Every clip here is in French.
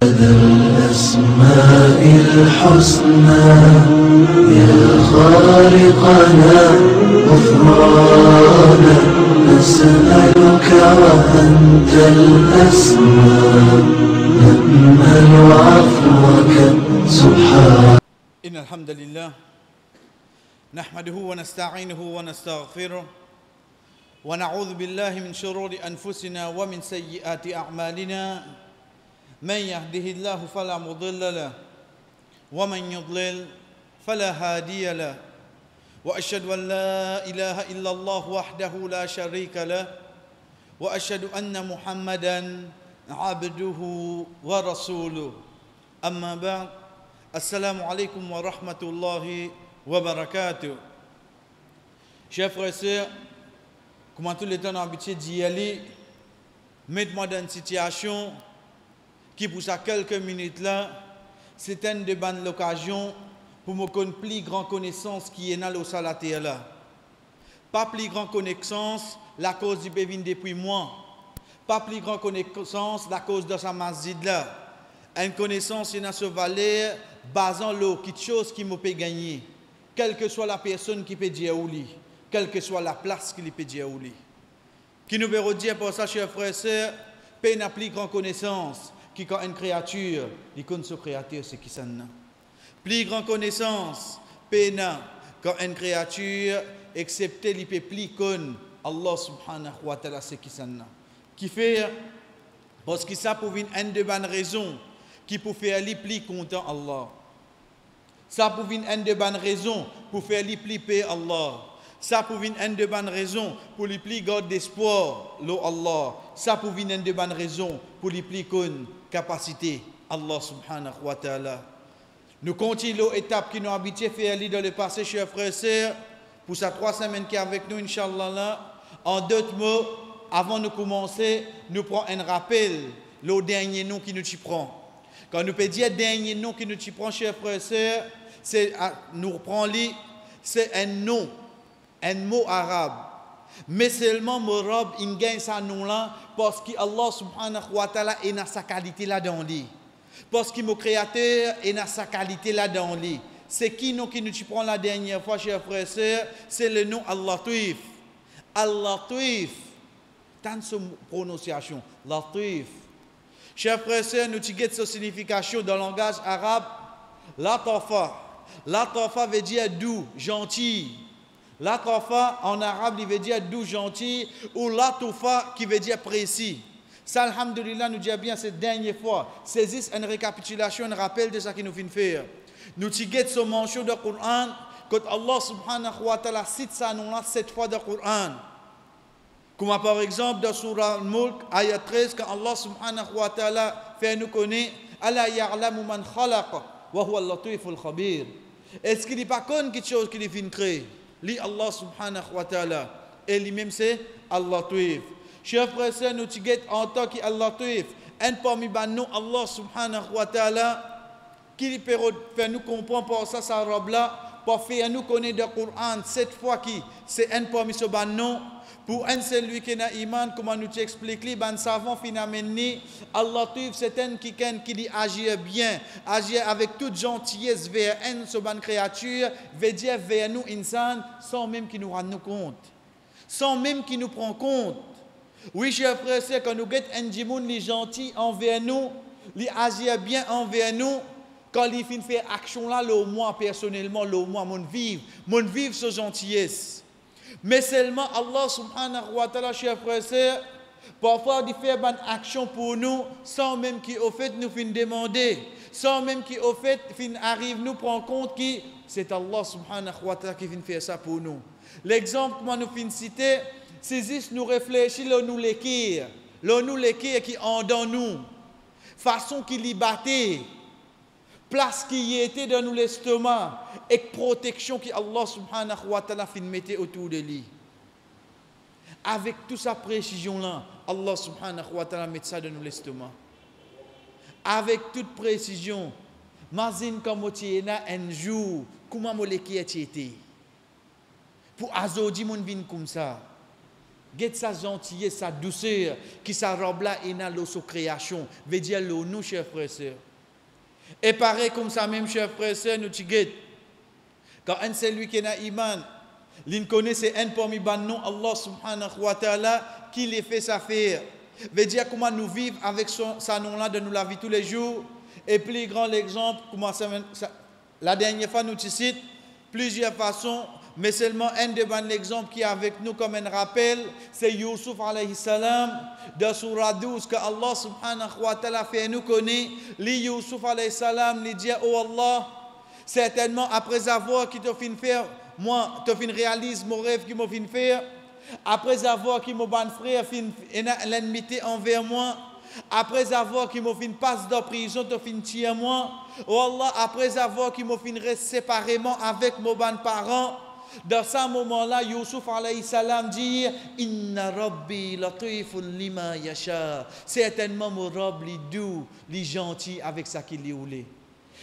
الأسماء الحسنى يا خالقنا غفرانا نسألك وأنت الأسماء نأمل عفوك سبحانك. إن الحمد لله نحمده ونستعينه ونستغفره ونعوذ بالله من شرور أنفسنا ومن سيئات أعمالنا من يهده الله فلا مضل له ومن يضلل فلا هادي له وأشهد أن لا إله إلا الله وحده لا شريك له وأشهد أن محمدا عبده ورسوله أما بعد السلام عليكم ورحمة الله وبركاته. Chers frères et sœurs, comment tout le temps on a habitué d'y aller, mettez-moi dans une situation qui pour ça quelques minutes là, c'est une de bonnes occasions pour me connaître plus grande connaissance qui est dans l'eau à la terre là. Pas plus grande connaissance la cause du pévin depuis moi. Pas plus grande connaissance la cause de sa masjid là. Une connaissance dans ce valeur basant l'eau, quelque chose qui me peut gagner. Quelle que soit la personne qui peut dire ou lui, quelle que soit la place qu'il peut dire ou lui. Qui nous veut dire pour ça, chers frères et sœurs, paix n'a plus grande connaissance qui quand une créature, il connaît ce créateur, c'est qui ça n'a. Plus grande connaissance, paix n'a quand une créature, excepté il peut plus connaître Allah subhanahu wa ta'ala, c'est qui ça n'a. Qui fait, parce que ça pour une de bonnes raisons, qui pour faire lui plus content Allah. Ça pour une de bonnes raisons pour faire lui plus paix Allah. Ça pour une de bonnes raisons pour lui plus garde d'espoir l'eau Allah. Ça pour une de bonnes raisons pour lui plus connaître capacité Allah subhanahu wa ta'ala. Nous continuons l'étape qui nous a habitué faire dans le passé, chers frères et sœurs, pour ces 3 semaines qui est avec nous, Inch'Allah là. En d'autres mots, avant de commencer, nous prenons un rappel, le dernier nom qui nous y prend. Quand nous peut dire dernier nom qui nous y prend, chers frères et sœurs, c'est nous reprenons c'est un nom, un mot arabe. Mais seulement mot arabe, il gagne ce nom-là parce que Allah subhanahu wa ta'ala est dans sa qualité là dans lui. Parce que mon créateur est dans sa qualité là dans lui. C'est qui nom qui nous y prend la dernière fois, chers frères et sœurs, c'est le nom Al-Latif. Al-Latif. Tant de prononciation. Latif. Chers frères et sœurs, nous avons sa signification dans le langage arabe. Latafa. Latafa veut dire doux, gentil. Latafa en arabe, il veut dire doux, gentil. Ou latufa qui veut dire précis. Ça, alhamdulillah, nous disons bien cette dernière fois. Saisissez une récapitulation, un rappel de ce qu'il nous vient de faire. Nous avons sa mention du Coran. Quand Allah subhanahu wa ta'ala cite ça nom-là 7 fois dans le Coran. Comme par exemple dans Surah Al-Mulk, ayat 13, quand Allah subhanahu wa ta'ala fait nous connaître, Ala ya'lamu man khalaqa, wa huwa al-latiful khabir. Est-ce qu'il n'est pas connu quelque chose qu'il vient créer? Lui, Allah subhanahu wa ta'ala. Et lui-même, c'est al-Latif. Chers frères et sœurs, nous t'y en tant qu'al-Latif, un parmi les noms Allah subhanahu wa ta'ala, qui peut faire nous comprendre par ça, sa robe-là, pour faire nous connaître le Coran 7 fois qui, c'est un parmi ce noms. Pour un celui qui n'a iman, comment nous t'expliquer, les savants finalement, Allah c'est un qui dit agir bien, agir avec toute gentillesse vers une seule créature, veut dire vers nous insan, sans même qu'il nous rende compte, sans même qu'il nous prend compte. Oui, chers frères et sœurs, quand nous guettons un djimoun, les gentils envers nous, les agir bien envers nous, quand ils finissent faire action là, le moi personnellement, le moi, mon vivre ce gentillesse. Mais seulement Allah subhanahu wa ta'ala, chers frères et sœurs, parfois il fait une action pour nous sans même qu'au fait nous fin demander, sans même qu'au fait fin arrive nous prendre compte que c'est Allah subhanahu wa ta'ala qui vient faire ça pour nous. L'exemple que nous fin citer, c'est juste nous réfléchir, nous l'écrire qui en dans nous, façon qu'il y battait. Place qui était dans l'estomac et protection que Allah subhanahu wa ta'ala fin mettait autour de lui. Avec toute sa précision là, Allah subhanahu wa ta'ala met ça dans l'estomac. Avec toute précision, imagine comme tu es un jour, comment tu étais. Pour azodi mon vin comme ça. Get sa gentillesse, sa douceur, qui sa robe là et dans l'eau création. Veut dire l'eau, nous, chers frères et sœurs. Et pareil comme ça même, chers frères et sœurs, nous t'y quand un c'est lui qui est iman, l'in connaît c'est un parmi non Allah subhanahu wa ta'ala qui les fait sa faire. Veut dire comment nous vivons avec sa nom là de nous la vie tous les jours. Et plus grand l'exemple, comment la dernière fois nous cite plusieurs façons. Mais seulement un de bons exemples qui est avec nous comme un rappel, c'est Youssouf alayhi salam, de Surah 12, que Allah subhanahu wa ta'ala fait nous connaître. Li Youssouf alayhi salam, lui dit, oh Allah, certainement après avoir qui t'a fait faire, moi, t'a fait réaliser mon rêve qui m'a fait faire, après avoir qui mon bon frère fait l'ennemité envers moi, après avoir qui m'a fait passe de prison, t'a fait tirer moi, oh Allah, après avoir qui m'a fait rester séparément avec mon bon parent. Dans ce moment-là, Youssouf alayhi salam dit Inna Rabbi latifun lima yasha. Certainement, mon Rabb, li doux, li gentil avec ça qu'il voulait.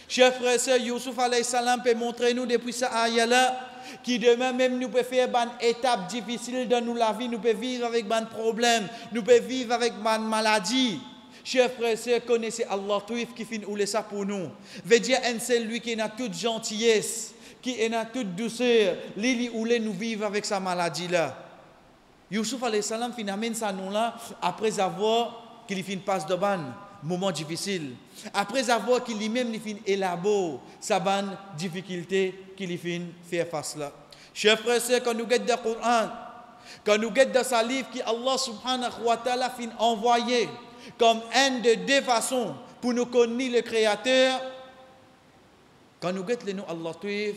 Chers frères et sœurs, Youssouf alayhi salam peut montrer nous depuis ce ayah-là, qui demain même nous peut faire une étape difficile dans nous la vie, nous peut vivre avec des problèmes, nous peut vivre avec des maladies. Chers frères et sœurs, connaissez Allah qui fait nous ça pour nous. Veut dire, c'est lui qui a toute gentillesse, qui est dans toute douceur, Lili Oulé nous vivre avec sa maladie-là. Youssouf alayhi salam finalement ça nous là après avoir qu'il fait une passe de ban, moment difficile. Après avoir qu'il lui-même fait élabore sa ban difficulté qu'il fait faire face là. Chers frères et sœurs, quand nous guettons dans le Coran, quand nous guettons dans sa livre qui Allah subhanahu wa ta'ala fin envoyé comme un de deux façons pour nous connaître le Créateur, quand nous guettons le nom Allah Tuif,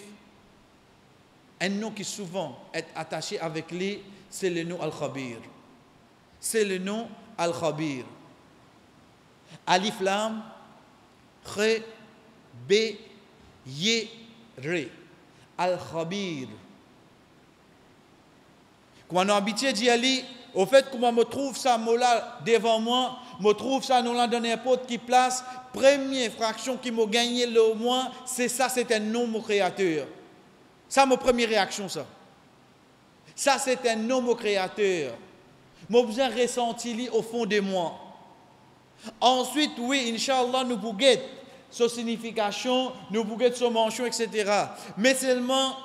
un nom qui souvent est attaché avec lui, c'est le nom Al-Khabir. C'est le nom Al-Khabir. Alif Lam, Khe, B, Ye, Re. Al-Khabir. Quand on a habitué d'y aller, au fait, comment me trouve ça mot-là devant moi, me trouve ça nom-là dans n'importe qui place, première fraction qui m'a gagné le moins, c'est ça, c'est un nom au créateur. Ça, ma première réaction, ça. Ça, c'est un nom au créateur. J'ai besoin de ressentir au fond de moi. Ensuite, oui, Inch'Allah, nous pouvons sa signification, nous pouvons sa mention, etc. Mais seulement,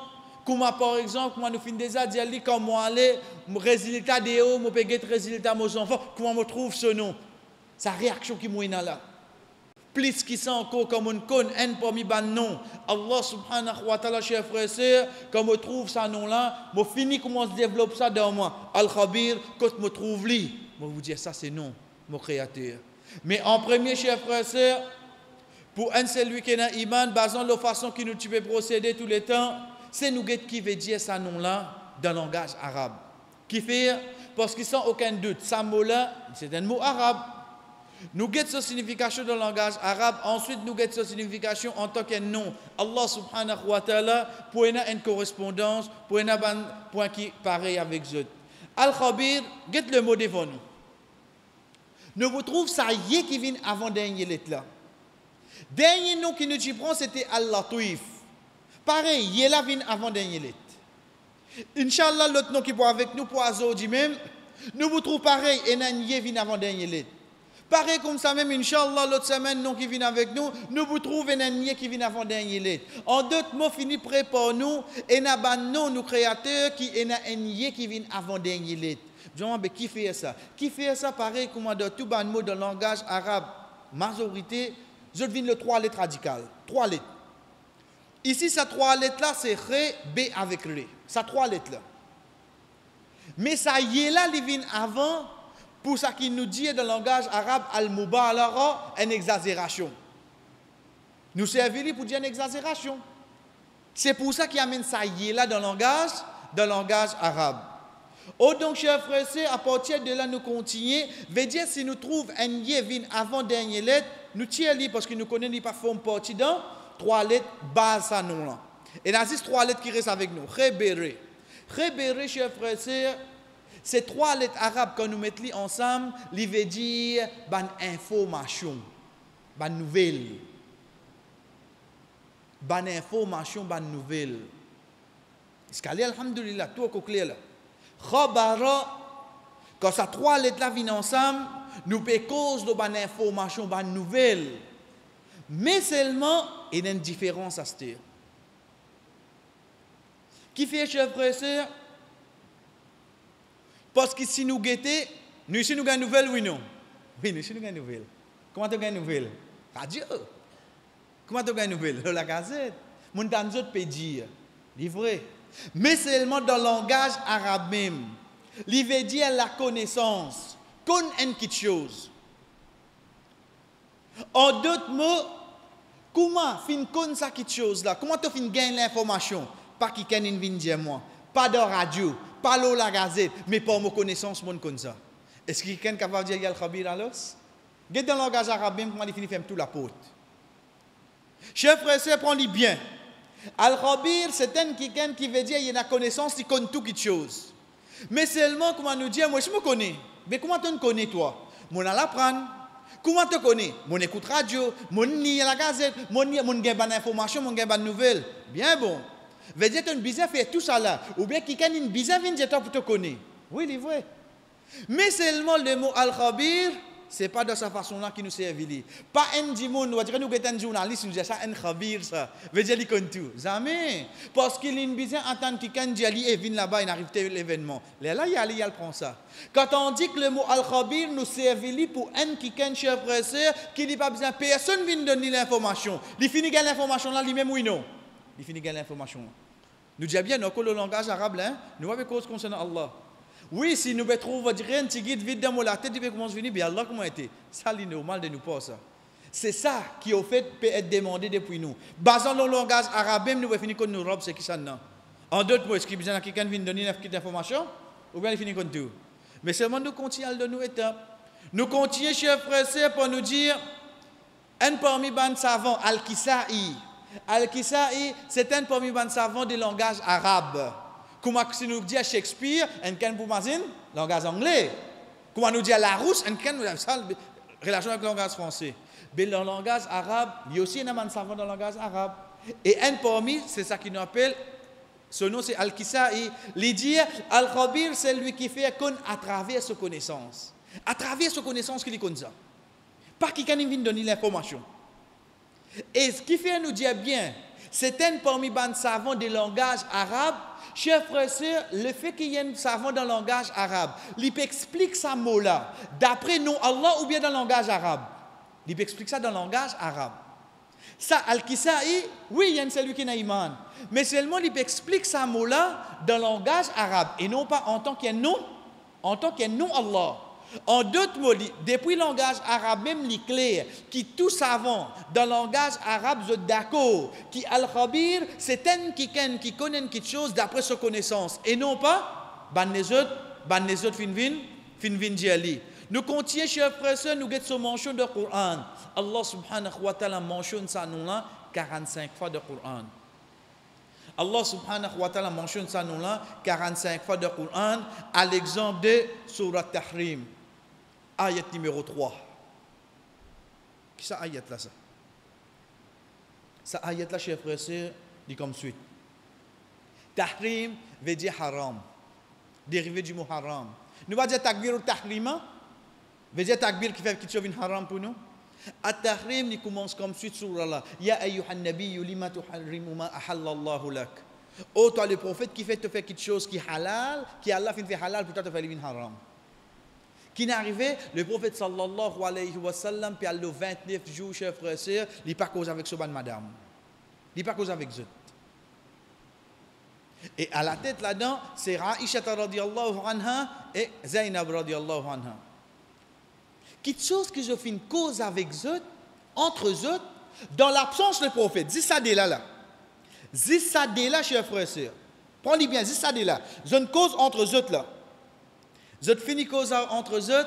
comme par exemple, quand nous finissons déjà de dire comment aller, le résultat de haut, je peux le résultat de mes enfants, comment je trouve ce nom. Sa réaction qui est là. Plus qui sont encore comme on connaît un parmi les noms. Allah subhanahu wa ta'ala, chers frères et sœurs, quand je trouve ce nom-là, je finis comment se développe ça dans moi. Al-Khabir, quand je trouve lui, je vous dire ça c'est non, mon créateur. Mais en premier, chers frères et sœurs, pour un seul lui qui est iman, basant la façon que nous pouvons procéder tous les temps, c'est nous qui veut dire ce nom-là dans le langage arabe. Qui fait, parce qu'ils sans aucun doute, ce mot-là, c'est un mot arabe. Nous guettons sa signification dans le langage arabe, ensuite nous guettons sa signification en tant que nom. Allah subhanahu wa ta'ala, pour une correspondance, pour un point qui pareil avec eux. Al-Khabir, guette le mot devant nous. Nous vous trouvons ça y est qui vient avant dernier lettre là. Dernier nom qui nous prend, c'était Al-Latif. Pareil, y est là vient avant dernier lettre. Inch'Allah, l'autre nom qui est avec nous, pour Azodi même, nous vous trouvons pareil, et y vient avant dernier lettre. Pareil comme ça même, Inch'Allah, l'autre semaine, non qui vient avec nous, nous vous trouvons un ennemi qui vient avant dernier lettre. En d'autres mots, fini prêt pour nous, et nous créateurs, qui est un ennemi qui vient avant dernier lettre. Qui fait ça? Qui fait ça pareil comme dans tout le mot dans le langage arabe, majorité, je devine le 3 lettres radicales. 3 lettres. Ici, ces 3 lettres-là, c'est Ré, B avec Ré. Ces 3 lettres-là. Mais ça y est là, il vient avant. Pour ça qu'il nous dit dans le langage arabe, al-mubalara, une exagération. Nous servons pour dire une exagération. C'est pour ça qu'il amène ça y est là dans le langage arabe. Oh donc, chers frères et sœurs, à partir de là, nous continuons. Veut dire, si nous trouvons un yévin avant dernière lettre, nous tirons parce que nous connaissons pas forme partie dans 3 lettres, base ça nom là. Et là, c'est 3 lettres qui restent avec nous. Khébéré. Khébéré, chers frères et sœurs, ces 3 lettres arabes, quand nous mettons ensemble, ils veulent dire ban information, ban nouvelle. Ban information, ban nouvelle. Est-ce qu'elle est, alhamdulillah, tout est clair là. Khabara, Quand ça trois lettres là viennent ensemble, nous peut cause de bonnes informations, bonnes nouvelles. Mais seulement, il y a une différence à se dire. Qui fait, chers frères et sœurs? Parce que si nous guettons, nous ici nous gagnons une nouvelle, oui non? Oui, nous ici nous gagnons une nouvelle. Comment tu gagnes une nouvelle? Radio. Comment tu gagnes une nouvelle? La gazette. Mon dans d'autres peut dire, livré. Mais seulement dans le langage arabe même. Il veut dire la connaissance. Connaître quelque chose. En d'autres mots, comment fin connaître ça quelque chose là? Comment tu fin gagner l'information? Pas qui can vient dire moi, pas de radio, pas dans la gazette, mais par mon connaissance, mon connaît ça. Est-ce que quelqu'un est capable de dire Yal Khabir alors? Get dans le langage arabe même comment il finit faire tout la porte. Chers frères et sœurs, prends-le bien. Al-Khabir, c'est quelqu'un qui veut dire il y a une connaissance, il connaît tout quelque chose. Mais seulement, comment nous dire, moi je me connais. Mais comment tu me connais toi? Moi on l'apprendre. Comment tu connais? Mon écoute radio, mon lit à la gazette, mon gain bonne information, mon gain bonne nouvelle. Bien bon. Veut dire que tu bizarre fait tout ça là. Ou bien quelqu'un une bizarre vient dire pour te connaître. Oui, il est vrai. Mais seulement le mot Al-Khabir, ce n'est pas de cette façon-là qui nous servent. Pas un dimoun, on dirait nous sommes un journaliste, nous disons ça, un Khabir, ça. Veut dire qu'il connaît tout. Jamais. Parce qu'il est bizarre entendre quelqu'un dire et vient là-bas, il arrive à l'événement. Là, il prend ça. Quand on dit que le mot Al-Khabir nous sert pour un quelqu'un, cher frère, qui n'a pas besoin, personne ne vient donner l'information. Il finit gagner l'information là, lui-même, oui, non. Il finit gagner l'information. Nous disons bien, nous, le langage arabe, là, nous avons cause concernant Allah. Oui, si nous trouvons un petit guide vide dans la tête, il va commencer à venir, bien Allah, comment était? Ça, c'est normal de nous pas ça. C'est ça qui, au fait, peut être demandé depuis nous. Basant le langage arabe, nous allons finir comme nous robes, c'est qui ça, non? En d'autres mots, est-ce qu'il y a quelqu'un qui vient donner une petite information? Ou bien il finit comme tout? Mais seulement nous continuons de nous étapes. Nous continuons, chers frères et sœurs, pour nous dire, un parmi les savants, Al-Kisa'i. Al-Kisa'i, c'est un parmi les savants du langage arabe. Comment si nous dit à Shakespeare, un can pour Mazine, langage anglais. Comment nous dit à Larousse, un can, ça, relation avec le langage français. Mais le langage arabe, il y a aussi un savant dans le langage arabe. Et un parmi, c'est ça qu'il nous appelle, son nom c'est Al-Kisa'i. Il dit, Al-Khabir, c'est lui qui fait à travers sa connaissance. À travers sa connaissance qu'il connaît ça. Pas qui vient donner l'information. Et ce qui fait nous dire bien, c'est un parmi les savants des langages arabes. Chers frères et sœurs, le fait qu'il y ait un savant dans le langage arabe, il explique ça mot-là, d'après nous Allah ou bien dans le langage arabe. Il explique ça dans le langage arabe. Ça, Al-Kisa'i, oui, il y a celui qui n'a iman. Mais seulement il explique ça mot-là dans le langage arabe, et non pas en tant qu'un nom, Allah. En d'autres mots, depuis le langage arabe, même les clairs, qui tout savant dans le langage arabe, sont d'accord, qui Al-Khabir, c'est un qui connaît quelque chose d'après sa connaissance, et non pas, les autres fin dire. Nous continuons, chers frères et sœurs, nous avons ce mention de Coran. Allah subhanahu wa ta'ala mentionne ça nous là 45 fois de Coran. Allah subhanahu wa ta'ala mentionne ça nous là 45 fois de Coran, à l'exemple de Surat Tahrim. Ayat numéro 3. Qui ça ayat là ça? Ça ayat là, chers frères et sœurs, dit comme suite. Tahrim veut dire haram. Dérivé du mot haram. Nous va dire takbir ou tahrima. Veut dire takbir qui fait quelque chose de haram pour nous. At-tahrim, il commence comme suite sur Allah. Ya ayyuhan nabiyyu lima tuharrimu ma ahallallahu lak. Oh, toi le prophète qui fait te faire quelque chose qui est halal, qui Allah fait halal pour toi te faire le haram. Qui n'est arrivé, le prophète sallallahu alayhi wa sallam, puis le 29 jours, chers frères et sœurs, il n'est pas cause avec ce madame. Il n'est pas cause avec eux. Et à la tête là-dedans, c'est Aïcha radiyallahu anha et Zainab radiyallahu anha. Quelque chose que je fais une cause avec eux, entre eux, dans l'absence du prophète. Zissadé là. Zissadé là, chers frères et sœurs. Prends-le bien, zissadé là. Je une cause entre eux là. Je finis cause entre eux.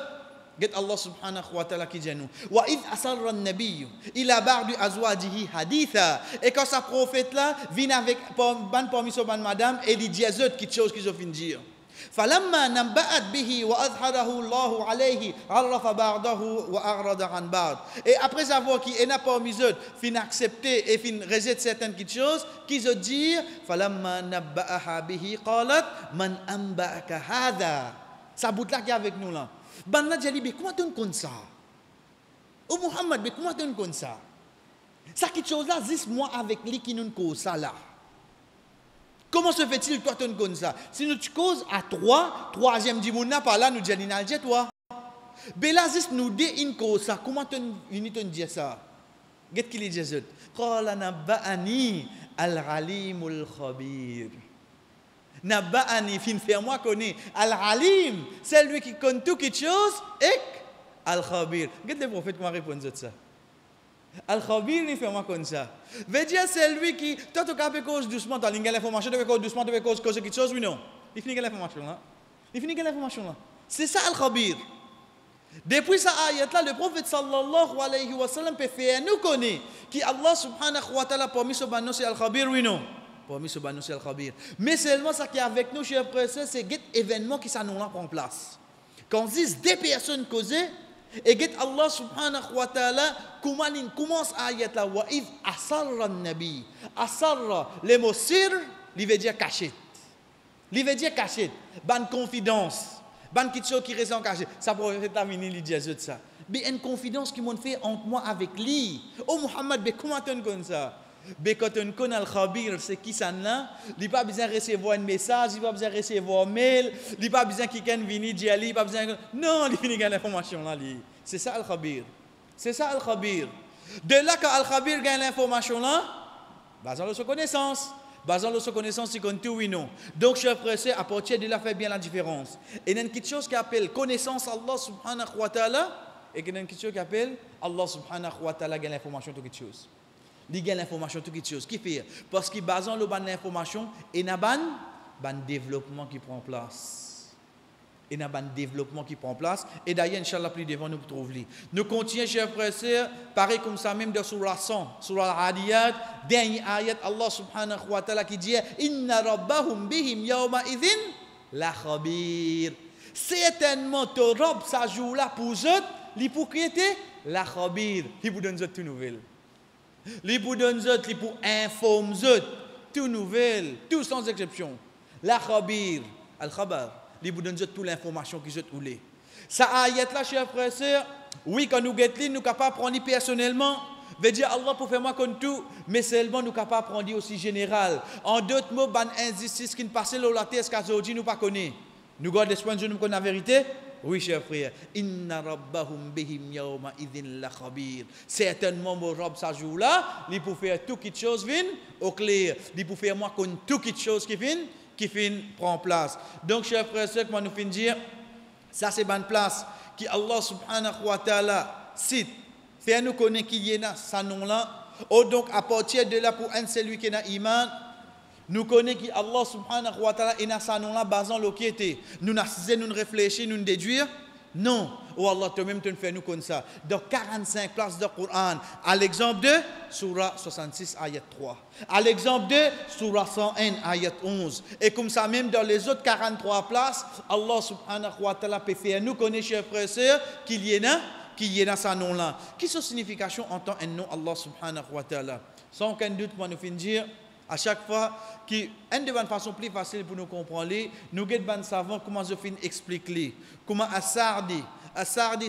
Get Allah subhanahu wa ta'ala qui dit nous. Wa id asarra an-nabiy ila ba'di azwajihi haditha. Et quand sa prophète là vient avec parmi son madame et il dit à eux quelque chose qu'ils ont fini dire. فلما نبأت به وأظهره الله عليه عرف بعضه وأعرض عن بعض. Et après avoir qui est parmi eux fin accepter et fin rejeter certaines choses qu'ils ont dit فلما نبأها به قالت من أنبأك هذا. Ça bout là qui est avec nous là. Ben là, j'ai dit, mais comment tu connais ça? Oh Muhammad, mais comment tu connais ça? Ça, quelque chose là, 10 mois avec lui qui nous cause ça là. Comment se fait-il que toi tu connais ça? Si nous tu causes à 3, troisième dimouna par là, nous disons, Nalje toi. Mais là, 10 nous dit une cause ça. Comment tu dis ça? Qu'est-ce qu'il dit Jésus? Qala nabba'ani al-alimul khabir. Nabba'ani, fin fait-moi connaître. Al-alim, c'est lui qui connaît tout quelque chose et al-khabir. Qu'est-ce que le prophète m'a répondu ça? Al-Khabir, il fait moi comme ça. Veut dire, c'est lui qui, toi, tu as cause doucement, tu as l'information, tu as cause doucement, tu as cause quelque chose, oui, non. Il finit l'information là. Il finit l'information là. C'est ça Al-Khabir. Depuis ça ayat là, le prophète sallallahu alayhi wa sallam peut faire nous connaître qui Allah subhanahu wa ta'ala permis ce banon c'est Al-Khabir, oui, non. Permis ce banon c'est Al-Khabir. Mais seulement ça qui est avec nous, chers frères, c'est des événements qui ça nous là prend place. Quand on dit des personnes causées, et que Allah subhanahu wa ta'ala commence à ayat là wa id asarra nabi asarra le mot sir il veut dire caché, il veut dire caché, ban confidence, ban quelque chose qui reste en caché. Ça pourrait terminer il dit ça, mais une confidence qui m'ont fait entre moi avec lui. Oh Muhammad, mais comment tu connais ça? Mais quand on connaît Al-Khabir, c'est qui ça là? Il n'a pas besoin de recevoir un message, il n'a pas besoin de recevoir un mail, il n'a pas besoin de quelqu'un venir dire, il n'a pas besoin de... Non, il finit l'information là. C'est ça Al-Khabir. C'est ça Al-Khabir. De là quand Al-Khabir gagne l'information là, basant sur sa connaissance. Basant sur sa connaissance, il connaît tout oui non. Donc, chers frères, à partir de là, fait bien la différence. Et il y a quelque chose qui appelle connaissance Allah subhanahu wa ta'ala, et il y a quelque chose qui appelle Allah subhanahu wa ta'ala gagne l'information de quelque chose. Il gagne l'information de quelque chose. Qui fait? Parce qu'il base sur l'information et il y a un développement qui prend place. Il y a un développement qui prend place. Et d'ailleurs, Inch'Allah, plus devant nous trouvons. Nous continuons, chers frères et sœurs, pareil comme ça même dans Surah 100, Surah Al-Adiyat, dernière ayat, Allah subhanahu wa ta'ala qui dit Inna rabbahum bihim yawma idhin la khabir. Certainement, ton rob, ça joue là pour eux, l'hypocrité, la khabir. Il vous donne toute nouvelle. Les pour donner autres, les pour informer autres, tout nouvelle, tout sans exception. La khabir, al-khabar, les pour donner toute l'information qu'ils ont voulu. Ça ayat là, chers frères et sœurs, oui, quand nous guettons, nous sommes capables de prendre personnellement, veut dire Allah pour faire moi comme tout, mais seulement nous sommes capables de prendre aussi général. En d'autres mots, ban injustice qui ne passe là la terre, ce qu'aujourd'hui nous pas connaît. Nous gardons l'espoir de nous connaître la vérité. Oui, chers frères. Inna rabbahum bihim yawma idhin la khabir. Certainement, mon Rabb, ça joue là, il peut faire tout quelque chose vin au clair. Il peut faire moi comme tout quelque chose qui prend place. Donc, chers frères, ce que moi nous fin dire, ça c'est bonne place qui Allah subhanahu wa ta'ala cite. Fait nous connaître qu'il y a ça nom là. Oh, donc, à partir de là, pour un celui qui a iman, nous connaissons que Allah subhanahu wa ta'ala est dans sa nom là basant le qui était. Nous nous réfléchir, nous déduire. Non. Oh Allah, toi-même, tu fais nous comme ça. Dans 45 places du Coran. À l'exemple de Surah 66, ayat 3. À l'exemple de Surah 101, ayat 11. Et comme ça, même dans les autres 43 places, Allah subhanahu wa ta'ala peut faire nous connaître, chers frères et sœurs, qu'il y a dans sa nom là. Qui sont signification en tant un nom Allah subhanahu wa ta'ala? Sans aucun doute, moi, nous finissons dire. À chaque fois, une de bonnes façons plus facile pour nous comprendre, nous avons des savants comment je finis expliquer. Comment As-Sardi,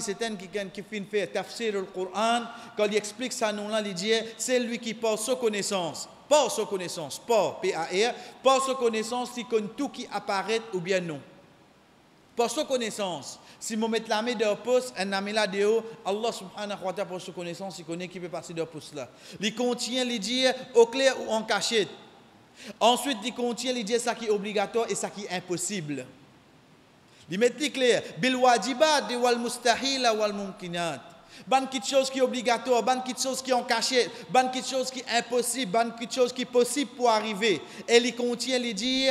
c'est un qui finit faire tafsir le Coran, quand il explique ça, il dit c'est lui qui porte sa connaissance. Pas sa connaissance, pas P-A-R, pas sa connaissance, qui connaît tout qui apparaît ou bien non. Par sa connaissance, si vous mettez la main dans le poste, un ami là dehors, Allah subhanahu wa ta'ala, pour sa connaissance, il connaît qui peut passer dans le poste là. Il contient, il dit au clair ou en cachette. Ensuite, il contient, il dit ça qui est obligatoire et ça qui est impossible. Il met clair, bil wajibat wal mustahil wal mumkinat. Ban quelque chose qui est obligatoire, ban quelque chose qui est en cachette, ban quelque chose qui est impossible, ban quelque chose qui est possible pour arriver. Et il contient, il dit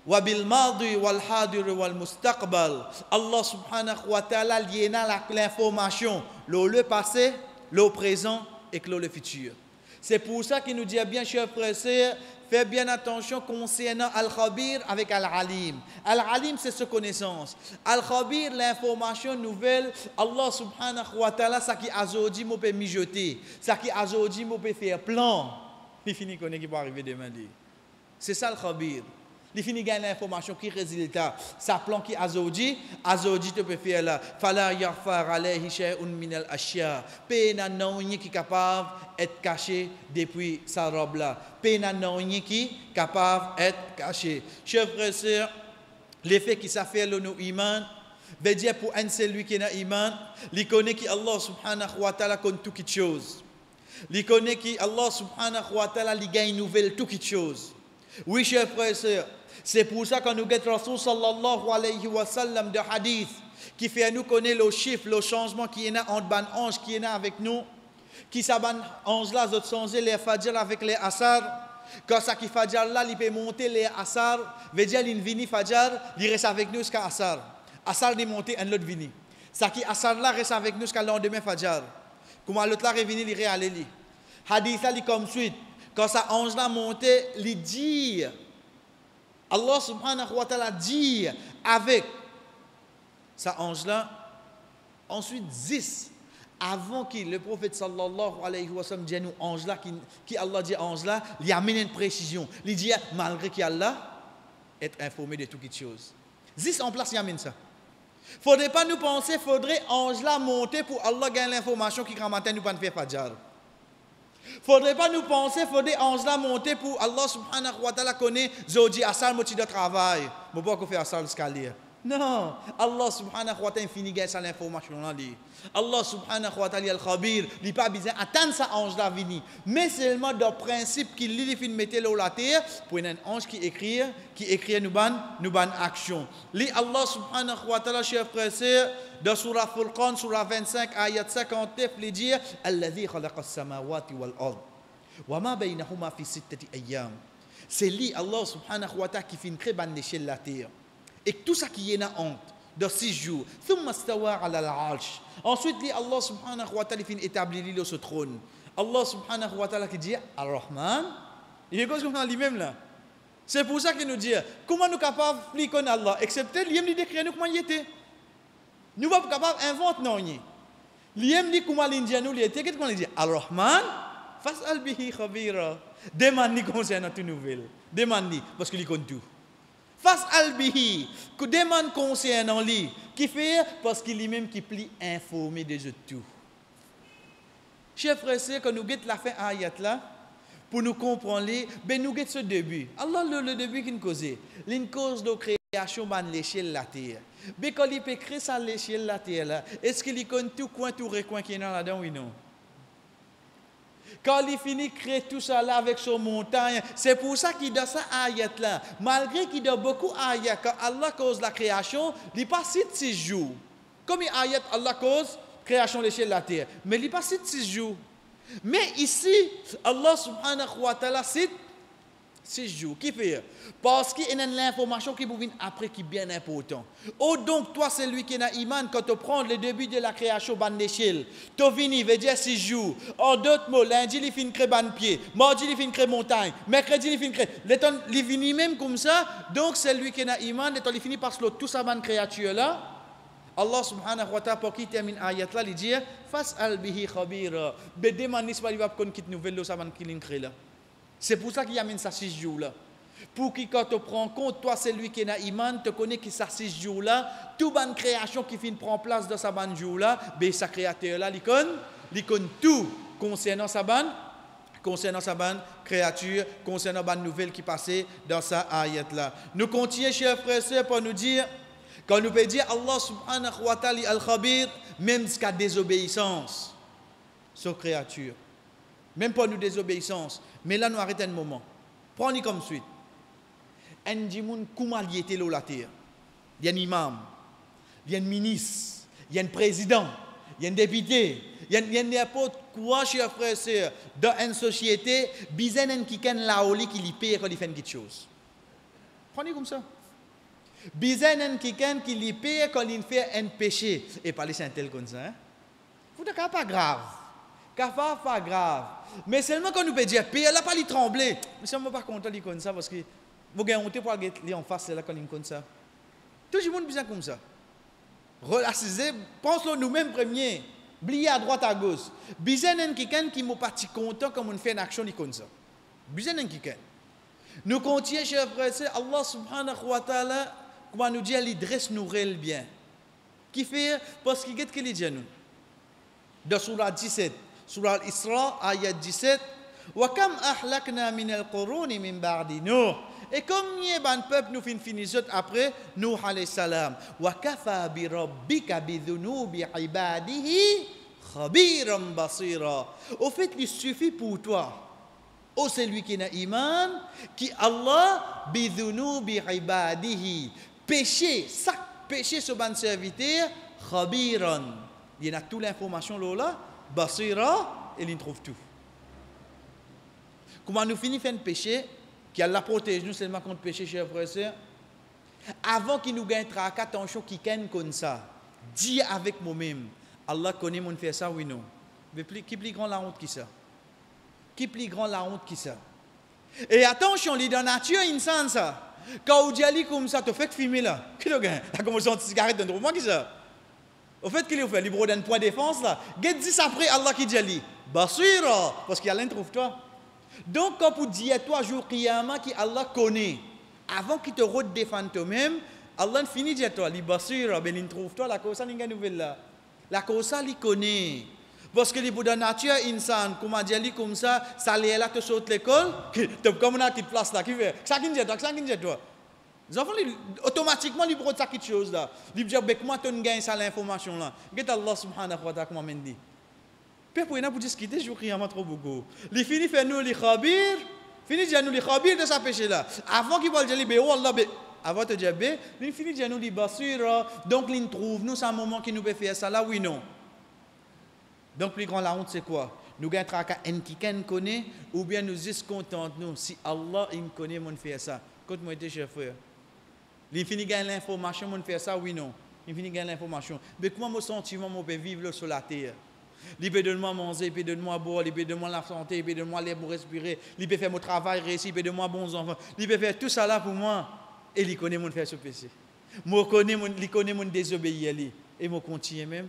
Wabil madi wal hadir wal mustaqbal. Allah subhanahu wa ta'ala lié l'information, le passé, le présent et le futur. C'est pour ça qu'il nous dit bien, chers frères et sœurs, faites bien attention concernant Al-Khabir avec Al-Alim. Al-Alim, c'est sa connaissance. Al-Khabir, l'information nouvelle, Allah subhanahu wa ta'ala, ça qui a aujourd'hui, moi peut mijoter. Ça qui a aujourd'hui, moi peut faire plan. Il finit qu'on est qui va arriver demain. C'est ça Al-Khabir. il finit gagner l'information qui résultat. Ça plan qui Azodi te peut faire là. Fala yarfar alayhi shay'un min al-ashya. Pena non qui est capable d'être caché depuis sa robe là. Pena non qui est capable d'être caché. Chers frères et sœurs, l'effet qui ça fait le nous iman, veut dire pour un celui qui est iman, il connaît qui Allah subhanahu wa ta'ala connaît toutes choses. Il connaît qui Allah subhanahu wa ta'ala il gagne nouvelle toutes choses. Oui, chers frères et sœurs, c'est pour ça que nous avons Rasul sallallahu alayhi wa sallam de hadith qui fait nous connaître le chiffre, le changement qui est entre ban ange qui est avec nous, qui s'aban ange là, autres changer les fajr avec les asar, quand ça qui fajr là, il peut monter les asar, veut dire il vini fajr, il reste avec nous jusqu'à asar. Asar il monter un autre vini. Ça qui asar là reste avec nous jusqu'à lendemain fajr. Comment l'autre là revenu, il réalé li. Hadith là, il comme suite. Quand ça ange là monté, il dit, Allah subhanahu wa ta'ala dit avec ça ange là, ensuite 10, avant que le prophète sallallahu alayhi wa sallam dit nous ange là, qui Allah dit ange là, il amène une précision. Il dit, malgré qu'Allah est informé de toutes les choses. 10 en place, il amène ça. Il ne faudrait pas nous penser, il faudrait ange là monter pour Allah gagner l'information qui grand matin nous pas faire fajr. Il ne faudrait pas nous penser, il faudrait ange là monter pour Allah subhanahu wa ta'ala connaît Zodi Asal moti de travail. Je ne peux pas faire Asal l'escalier. Non, Allah subhanahu wa ta'ala finit gagner ça l'information là. Allah subhanahu wa ta'ala al-khabir, il n'a pas besoin d'attendre ça ange là venir. Mais seulement dans le principe qu'il lit fin mettre l'eau la terre pour un ange qui écrit nous ban action. Li Allah subhanahu wa ta'ala chers frères et sœurs dans surah Furqan surah 25 ayat 59 il dit alladhi khalaqa as-samawati wal ard wa ma baynahuma fi sittati ayyam. C'est lui Allah subhanahu wa ta'ala qui fin créer ban l'échelle la terre. Et tout ça qui est en honte de 6 jours. Thumma stawa ala al-arsh. Ensuite, Allah subhanahu wa ta'ala fin établi lui sur trône. Allah subhanahu wa ta'ala qui dit Ar-Rahman, il est comme ça lui-même là. C'est pour ça qu'il nous dit comment nous sommes capables de connaître Allah, excepté l'IM dit décrire nous comment il était. Nous ne sommes pas capables d'inventer non. L'IM dit comment l'Indien nous était. Qu'est-ce qu'on dit Ar-Rahman, fas'al bihi khabira. Demande-lui concernant toute nouvelle. Demande-lui parce qu'il connaît tout. Face al-bihi, que demande concernant lui, qui fait parce qu'il est même qui plie informé de tout. Chers frères, c'est que nous guettons la fin ayat là, pour nous comprendre, ben nous guettons ce début. Allah le début qui nous cause, une cause de création de l'échelle de la terre. Mais quand il peut créer ça l'échelle de la terre là, est-ce qu'il connaît tout coin, tout recoin qui est là-dedans, oui non? Quand il finit de créer tout ça là avec son montagne, c'est pour ça qu'il dans ça ayat là. Malgré qu'il y a beaucoup ayat, quand Allah cause la création, il pas cite 6 jours. Comme il ayat Allah cause création de l'échelle de la terre, mais il pas cite 6 jours. Mais ici, Allah subhanahu wa ta'ala cite 6 jours. Qui fait? Parce qu'il y a l'information qui vous vient après qui est bien important. Oh donc, toi, c'est lui qui est dans l'iman, quand tu prends le début de la création ban l'échelle, tu vini, veut dire 6 jours. En d'autres mots, lundi, il finit créer ban pied, mardi, il finit créer montagne, mercredi, il finit créer. Il finit même comme ça, donc c'est lui qui est dans l'iman, il finit par tout ça ban créature là. Allah subhanahu wa ta'ala, pour qui termine ayat là, il dit, fas'al bihi khabira. Mais demande pas, il va qu'on quitte nouvelle là, ça ban qui l'incrée là. C'est pour ça qu'il y a mis ça 6 jours là. Pour que quand tu prends compte, toi c'est lui qui est dans l'iman, tu connais que ça 6 jours là, toute bonne création qui finit prendre place dans sa bonne jour là, ben sa créateur là, il connaît tout concernant sa bonne créature, concernant la bonne nouvelle qui passait dans sa ayat là. Nous continuons, chers frères et sœurs, pour nous dire, quand nous peut dire Allah subhanahu wa ta'ala al-khabir, même jusqu'à désobéissance, sur créature. Même pas nous désobéissance. Mais là, nous arrêtons un moment. Prenez comme suite. Un dimoun, comment il était là la terre? Il y a un imam, il y a un ministre, il y a un président, il y a un député, il y a n'importe quoi, chers frères et sœurs, dans une société, bizarre qui ken la oli qui lui paye quand il fait quelque chose. Prenez comme ça. Bizarre qui ken qui lui paye quand il fait un péché. Et parler c'est un tel comme ça. Vous n'êtes pas grave. Pas grave. Mais seulement quand nous peut dire, paye, elle n'a pas lui trembler. Mais si on ne pas content de comme ça, parce que vous avez honte pour aller en face, là, quand il comme ça. Tout le monde besoin comme ça. Relaxez, pense-le nous-mêmes premier. Blier à droite, à gauche. Bizarre quelqu'un qui m'a pas content comme on fait une action comme ça. Bizarre quelqu'un. Nous continuons, chers frères et sœurs, Allah subhanahu wa ta'ala, comment nous dire, il dresse nous réel bien. Qui fait, parce qu'il qu'est-ce qu'il dit nous? Dans Surah 17, Surah Isra, ayat 17, wa kam ahlakna min al-quruni min ba'di Nuh. Et combien de peuple nous finissons après Nuh alayhi salam. Wa kafa bi rabbika bi dhunubi ibadihi khabiran basira. Au fait, il suffit pour toi. Oh, c'est lui qui n'a iman, qui Allah bi dhunubi ibadihi. Péché, chaque péché sur ban serviteur, khabiran. Il y a toute l'information là, basira, et il trouve tout. Comment nous finissons faire un péché, qui Allah protège nous seulement contre le péché, chers frères et sœurs. Avant qu'il nous gagne tracas, attention, qui gagne comme ça. Dis avec moi-même, Allah connaît mon faire ça, oui, non. Mais qui plus grand la honte qui ça? Qui plus grand la honte qui ça? Et attention, il est dans la nature, insan ça. Quand on dit comme ça, tu fais que filmer là. Qui le gagne? Tu as commencé une cigarette dans le moment qui ça? Au fait, qu'il fait, il brode un point de défense là. Qu'est-ce dit après Allah qui dit? Basira, parce qu'il y a l'un trouve toi. Donc, quand vous dites toi, jour Qiyamah, qui Allah connaît, avant qu'il te redéfende toi-même, Allah finit de dire toi, li basira, ben il trouve toi, la cause, il y a une nouvelle là. La cause, il connaît. Parce que les Bouddha nature, insan, comment dire, comme ça, ça l'est là, tu sautes l'école, tu comme on a qui te place là, qui fait, ça qui dit toi. Les enfants, automatiquement, ils prennent ça quelque chose là. Ils disent, comment tu gagnes ça l'information là? Qu'est-ce Allah subhanahu wa ta'ala comment m'a dit? Puis pour nous discuter, je crie trop beaucoup. Les finis fait nous les khabir, finis dire nous les khabir de sa péché là. Avant qu'ils veulent dire bé oh Allah bé, avant de dire bé, ils finis dire nous les basira. Donc ils trouvent nous un moment qui nous peut faire ça là oui non. Donc plus grand la honte c'est quoi? Nous gagnons tracas en qui connaît ou bien nous juste contents nous si Allah il connaît mon faire ça. Quand moi était chef frère. Il finit gagner l'information mon faire ça oui non. Il finit gagner l'information. Mais comment mon sentiment mon peut vivre sur la terre? Il peut donner moi manger, il peut donner moi boire, il peut donner moi la santé, il peut donner moi l'air pour respirer, il peut faire mon travail réussi, il peut donner moi bons enfants, il peut faire tout ça là pour moi. Et il connaît mon faire ce péché. Il connaît mon désobéir et mon continue même.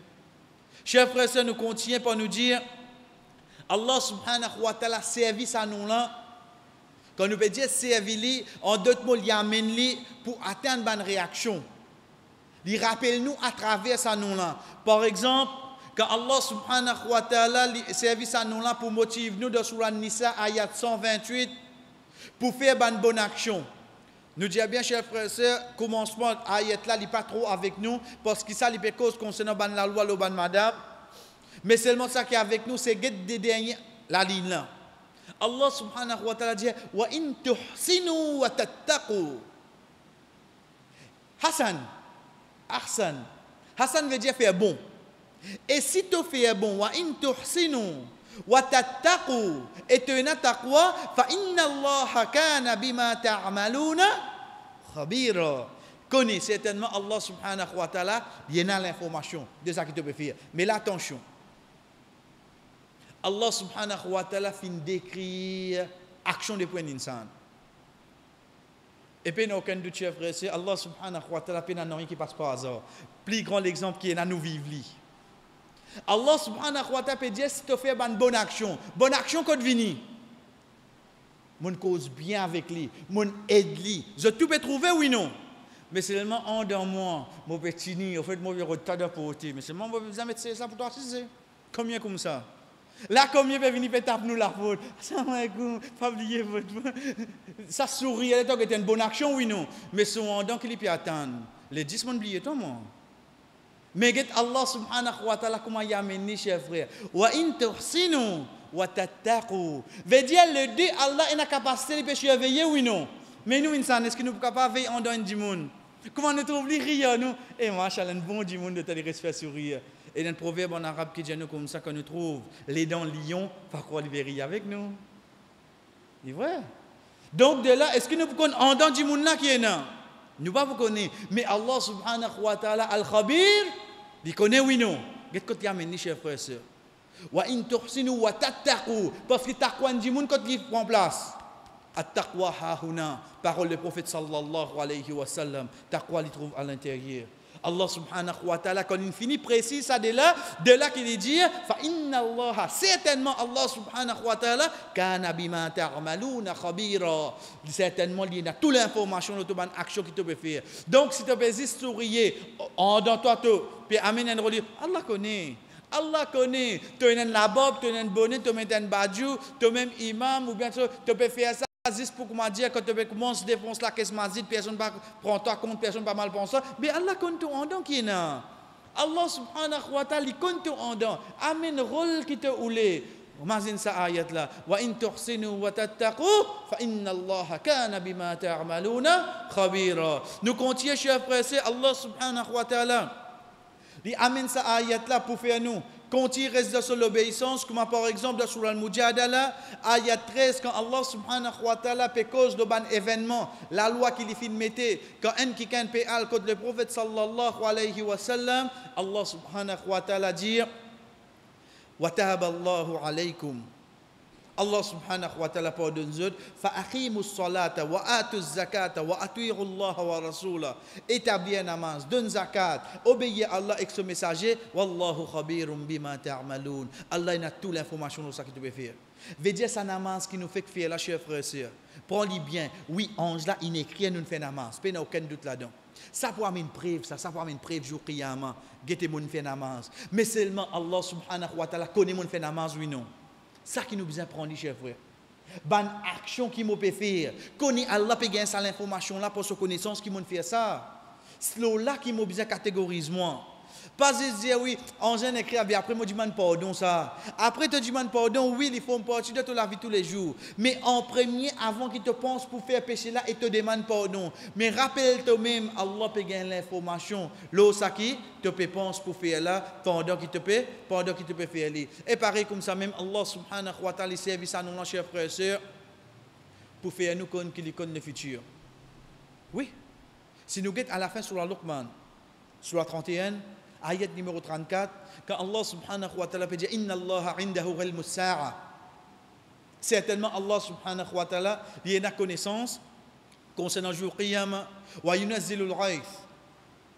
Chers frères et sœurs, nous continuons par nous dire Allah subhanahu wa ta'ala service à nous là. Quand nous peut dire servir, en d'autres mots, il amène pour atteindre une réaction. Il rappelle nous à travers ça nous là. Par exemple, quand Allah subhanahu wa ta'ala service à nous là pour motiver nous dans Surah Nisa ayat 128 pour faire une bonne action. Nous disons bien, chers frères et sœurs, commencement ayat là, il n'est pas trop avec nous parce que ça, il peut cause concernant la loi, le ban madame. Mais seulement ça qui est avec nous, c'est des derniers, la ligne là. Allah subhanahu wa ta'ala dit wa in tuhsinu wa tattaqu. Hassan veut dire faire bon. Et si tu fais bon, wa in tuhsinu wa tattaqu, et tu as taqwa, fa inna Allah kana bima ta'maluna khabira. Connais certainement Allah subhanahu wa ta'ala, il y a l'information de ce que tu peux faire. Mais là, attention. Allah subhanahu wa ta'ala fin décrire action de point d'insan. Et puis, il n'y a aucun doute, chers frères, c'est Allah subhanahu wa ta'ala, il n'y a rien qui passe par hasard. Plus grand l'exemple qui est là, nous vivons. Allah subhanahu wa ta'ala peut dire si tu fais une bonne action quand tu viens. Mon cause bien avec lui, mon aide lui. Je tout peux trouver oui non. Mais seulement en dans moi, mon petit nid, en fait moi je retard pour ôter, mais seulement moi je mettre ça pour toi c'est combien comme ça. Là combien peut venir taper nous la faute. Assalamu alaikum, pas oublier votre ça sourit, elle est une bonne action oui non, mais son donc il peut attendre. Les 10 mon oublier toi moi. Mais Allah subhanahu wa ta'ala comment il a amené chers frères. Wa in tuhsinu wa tattaqu. Veut dire le Dieu Allah a la capacité de surveiller oui non. Mais nous insan est-ce que nous pas veiller en dans du monde. Comment nous trouve les rire nous et machallah un bon du monde de telle respect sourire. Et dans le proverbe en arabe qui dit nous comme ça quand nous trouve les dents lion pas quoi les rire avec nous. C'est vrai. Donc de là est-ce que nous connaissons en dans du monde là qui est là? Nous pas vous connaissons, mais Allah subhanahu wa ta'ala al-khabir, il connaît oui non. Qu'est-ce que tu as amené chers frères et sœurs? Wa in tuhsinu wa tattaqu, parce que taqwa ndi moun quand il prend place. At-taqwa ha huna, parole du prophète sallallahu alayhi wa sallam, taqwa il trouve à l'intérieur. Allah subhanahu wa ta'ala, quand il finit précis ça de là qu'il dit, fa inna Allah, certainement Allah subhanahu wa ta'ala, kana bima ta'maluna khabira. Certainement, il y a toute l'information de toute action qui te peut faire. Donc, si tu peux juste sourire, dans toi, puis amène un relief, Allah connaît. Allah connaît. Tu as une labob, tu as une bonnet, tu as un badjou, tu as même imam, ou bien tu peux faire ça. Juste pour comment dire, quand tu commences à défoncer la caisse mazide, personne ne prend toi compte, personne ne pas mal penser. Mais Allah compte tout en dedans qui est là. Allah subhanahu wa ta'ala, il compte tout en dedans. Amen, rôle qui te oulé. Mazine sa ayat là. Wa in tuhsinu wa tattaqu, fa inna Allah kana bima ta'maluna khabira. Nous continuons, chers frères, c'est Allah subhanahu wa ta'ala. Il amène sa ayat là pour faire nous. Quand il reste sur l'obéissance, comme par exemple dans Surah Al-Mujadala, ayat 13, quand Allah subhanahu wa ta'ala fait cause de ban événement, la loi qu'il fait mettre, quand un qui can fait al contre le prophète sallallahu alayhi wa sallam, Allah subhanahu wa ta'ala dit, wa tahaballahu alaykum. Allah subhanahu wa ta'ala pardonne zut, fa aqimus salata wa atuz zakata wa ati'u Allah wa rasula. Établir namaz, donne zakat, obéir à Allah et son messager, wallahu khabirum bima ta'malun. Allah il a toute l'information de ce que tu peux faire. Veut dire ça namaz qui nous fait faire là, chers frères et sœurs. Prends-le bien. Oui, ange là, il écrit nous fait namaz. Pas aucun doute là-dedans. Ça pour amener une preuve, ça pour amener une preuve jour qiyamah. Guetter mon fait namaz. Mais seulement Allah subhanahu wa ta'ala connaît mon fait namaz oui non. Ça qui nous besoin prendre, chers frères. Bonne action qui m'a peut faire. Connaît Allah peut gagner ça l'information là pour sa connaissance qui m'a fait ça. C'est là qui m'a besoin catégoriser moi. Pas de dire oui, en général écrit après moi demande pardon ça. Après te demande pardon, oui, il faut me partir de la vie tous les jours. Mais en premier, avant qu'il te pense pour faire péché là, il te demande pardon. Mais rappelle-toi même, Allah peut gagner l'information. L'eau ça qui te peut penser pour faire là, pendant qu'il te peut faire là. Et pareil comme ça même, Allah subhanahu wa ta'ala service à nous, chers frères et sœurs, pour faire nous connaître qu'il connaît le futur. Oui. Si nous guettons à la fin sur la Luqman, sur la 31, ayat numéro 34, quand Allah subhanahu wa ta'ala peut dire Inna Allah indahu ilmu sa'a. Certainement Allah subhanahu wa ta'ala, il y a une connaissance concernant le jour qiyamah, wa yunazzilul ghayth.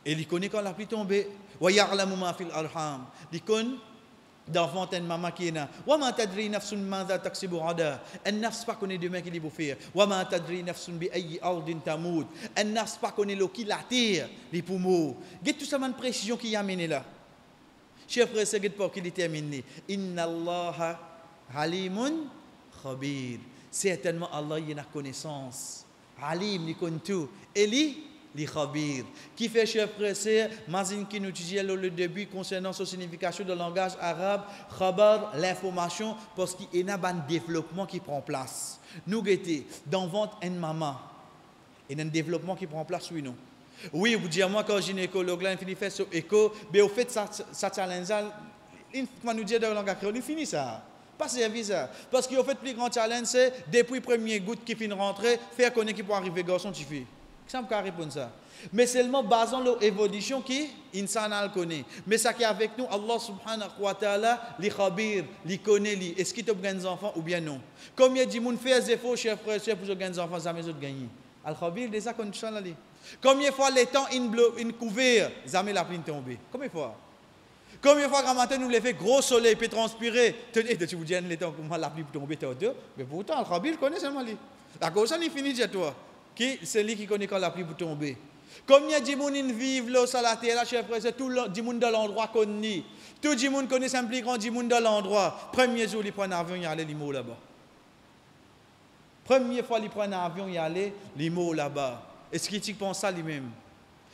Et il connaît quand la pluie tombe, wa ya'lamu ma fil arham. Il connaît d'enfant une maman qui est là. Wa ma tadri nafsun madha taksibu ghada. Un nafs pas connaît demain qu'il va faire. Wa ma tadri nafsun bi ayyi ardin tamut. Un nafs pas connaît l'eau qui la terre, les poumons. Get tout ça une précision qui y a mené là. Chers frères, c'est get pas qu'il est terminé. Inna Allah halimun khabir. Certainement Allah il a connaissance. Halim il connaît tout. Et li khabir. Qui fait, chers frères et sœurs, Mazine qui nous étudiait le début concernant sa signification de langage arabe, khabar, l'information, parce qu'il y a un développement qui prend place. Nous guettons, dans vente une maman, il y a un développement qui prend place, oui, non. Oui, vous dites, moi, quand gynécologue, là, il fait ce écho, mais au fait, ça challenge, il va nous dire dans le langage créole, il finit ça. Pas servir ça. Parce qu'au fait, le plus grand challenge, c'est, depuis le premier goutte qui finit de rentrer, faire connaître qui peut arriver, garçon, tu fais. Ça me répondre ça. Mais seulement basant l'évolution qui insan connaît. Mais ça qui est avec nous, Allah subhanahu wa ta'ala, li khabir, li connaît li. Est-ce qu'il te gagne des enfants ou bien non? Combien de monde fait des efforts, chers frères et sœurs, pour gagner des enfants, jamais autres gagner. Al khabir déjà qu'on ça là. Combien de fois les temps in couvert, jamais la pluie tomber. Combien de fois? Combien de fois quand matin nous les fait gros soleil peut transpirer, tu vous dis les temps comment la pluie tomber deux, mais pourtant Al khabir connaît seulement lui. La cause ça n'est fini déjà toi. Qui c'est lui qui connaît quand la pluie peut tomber. Combien de gens vivent là sur la terre, là, chers frères, c'est tout le monde dans l'endroit connaît. Tout le monde connaît un plus grand monde dans l'endroit. Premier jour, il prend un avion, il allait l'IMO là-bas. Première fois, il prend un avion, il allait l'IMO là-bas. Est-ce qu'il pense ça lui-même?